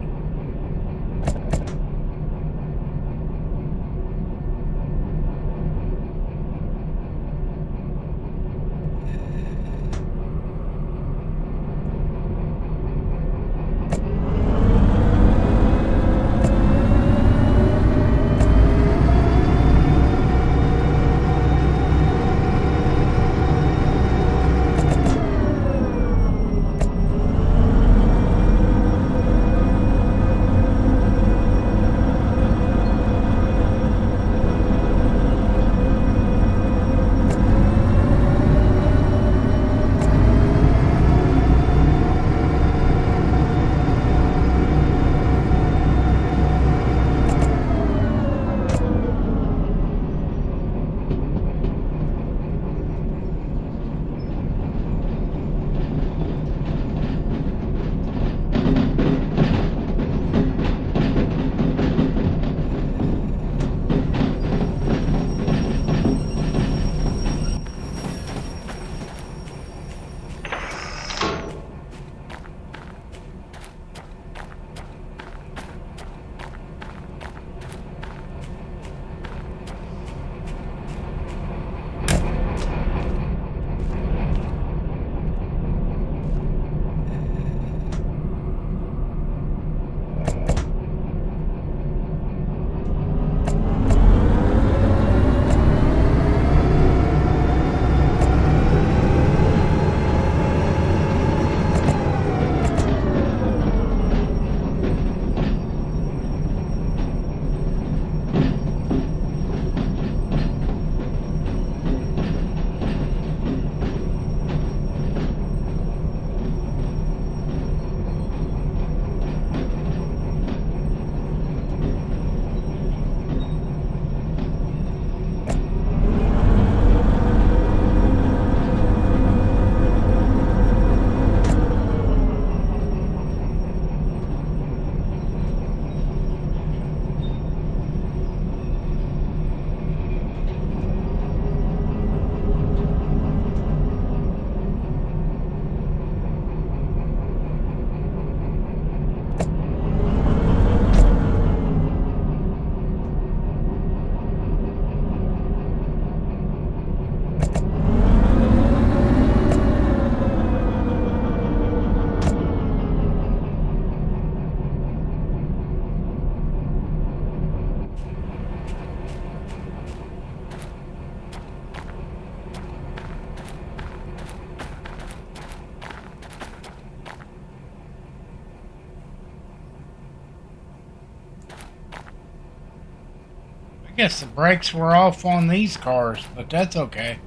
Guess the brakes were off on these cars, but that's okay.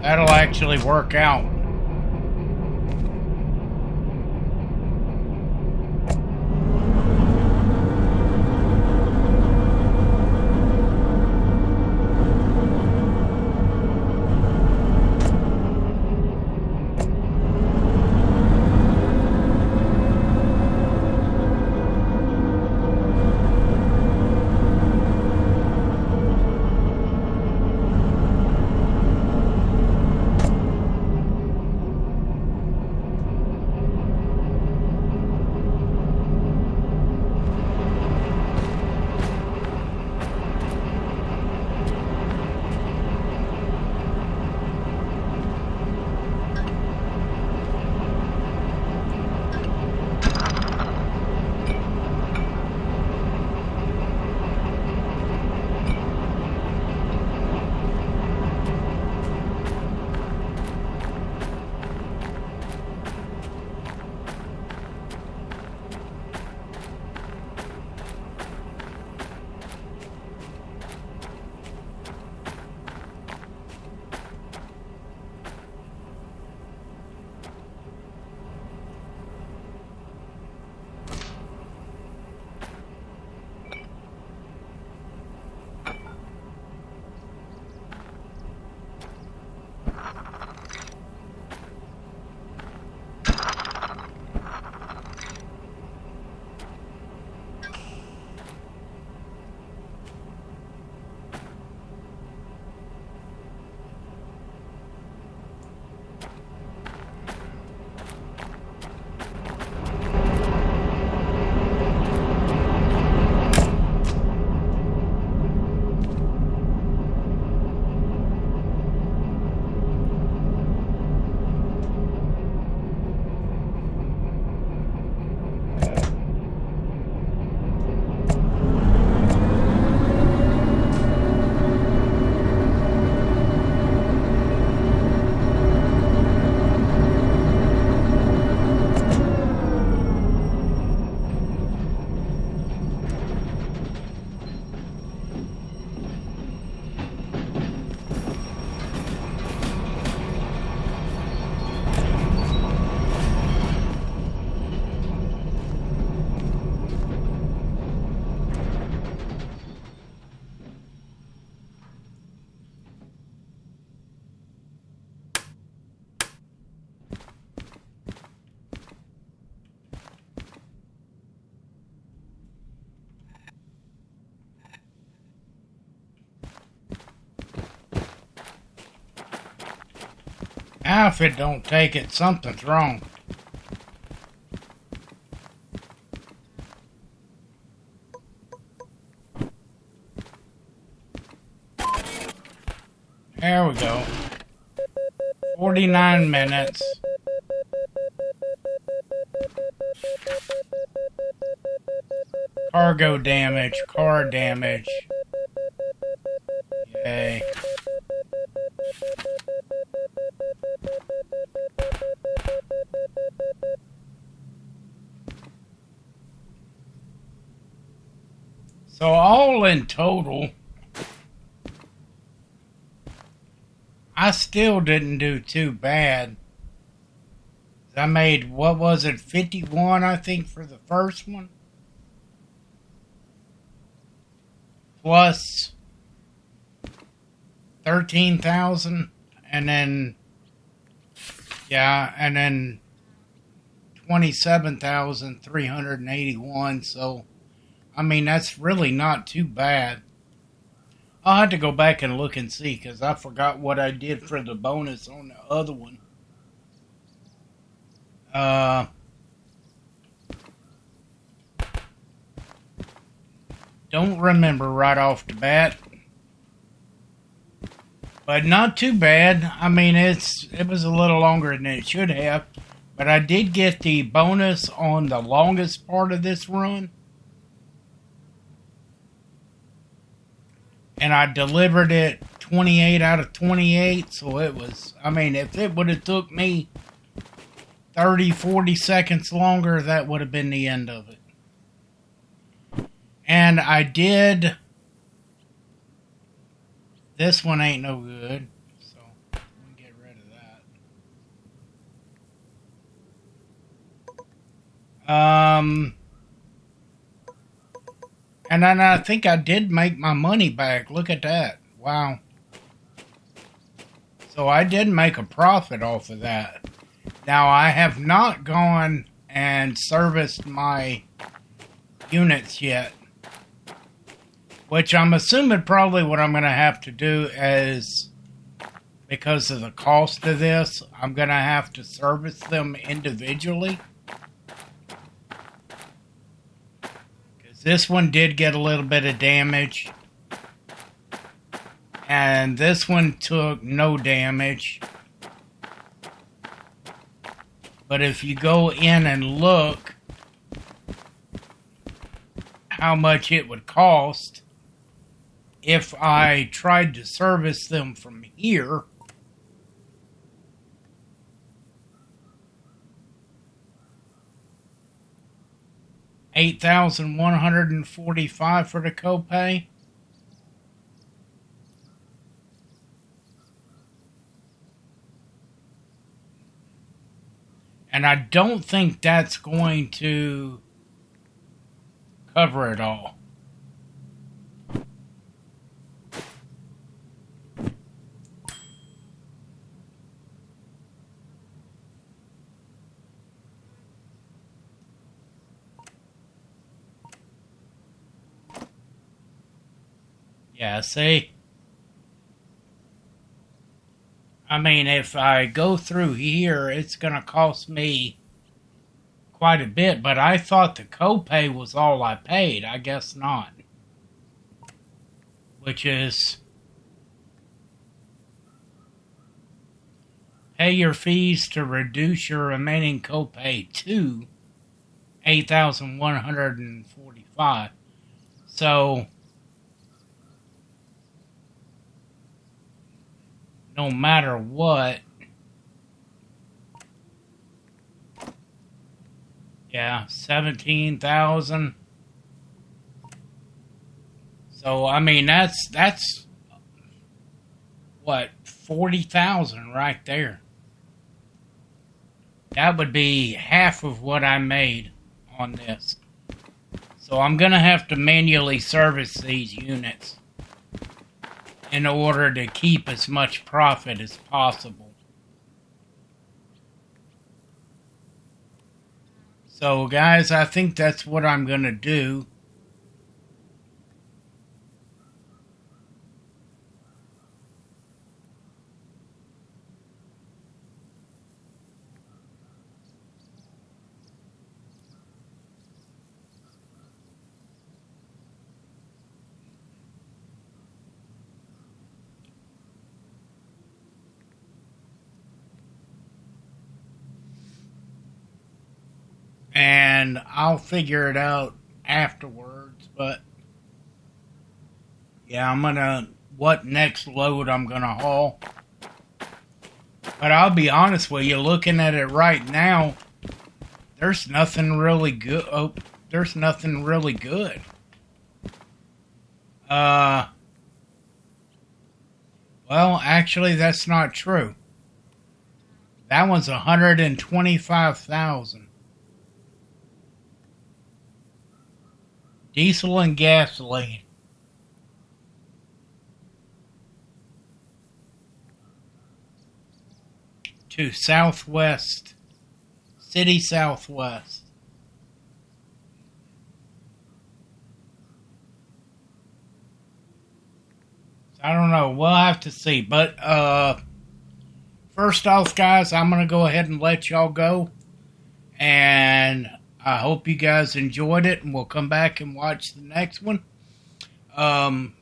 That'll actually work out. Now if it don't take it, something's wrong. There we go. 49 minutes. Cargo damage, car damage. Yay. So all in total, I still didn't do too bad. I made, what was it, 51, I think, for the first one. Plus 13,000, and then, yeah, and then 27,381, so, I mean, that's really not too bad. I'll have to go back and look and see, because I forgot what I did for the bonus on the other one. Don't remember right off the bat. But not too bad. I mean, it was a little longer than it should have. But I did get the bonus on the longest part of this run. And I delivered it 28 out of 28. So it was, I mean, if it would have took me 30, 40 seconds longer, that would have been the end of it. And I did this one ain't no good. So let me get rid of that. And then I think I did make my money back. Look at that. Wow. So I did make a profit off of that. Now I have not gone and serviced my units yet. Which I'm assuming probably what I'm going to have to do is, because of the cost of this, I'm going to have to service them individually. This one did get a little bit of damage. And this one took no damage. But if you go in and look how much it would cost if I tried to service them from here, $8,145 for the copay. And I don't think that's going to cover it all. Yeah, see? I mean, if I go through here, it's going to cost me quite a bit, but I thought the copay was all I paid. I guess not. Which is, pay your fees to reduce your remaining copay to $8,145. So no matter what, yeah, 17,000. So I mean that's what, 40,000 right there. That would be half of what I made on this. So I'm gonna have to manually service these units in order to keep as much profit as possible. So guys, I think that's what I'm going to do. And I'll figure it out afterwards, but yeah, I'm gonna, what next load I'm gonna haul. But I'll be honest with you, looking at it right now, there's nothing really good. Oh, there's nothing really good. Well, actually, that's not true. That one's 125,000. Diesel and gasoline. To Southwest. City Southwest. I don't know. We'll have to see. But first off, guys, I'm going to go ahead and let y'all go. And I hope you guys enjoyed it, and we'll come back and watch the next one. But I'm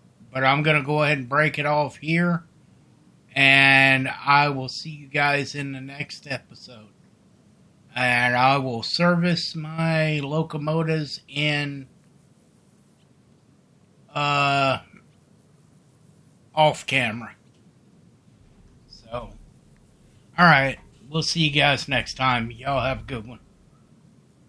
going to go ahead and break it off here. And I will see you guys in the next episode. And I will service my locomotives in off camera. So, alright. We'll see you guys next time. Y'all have a good one.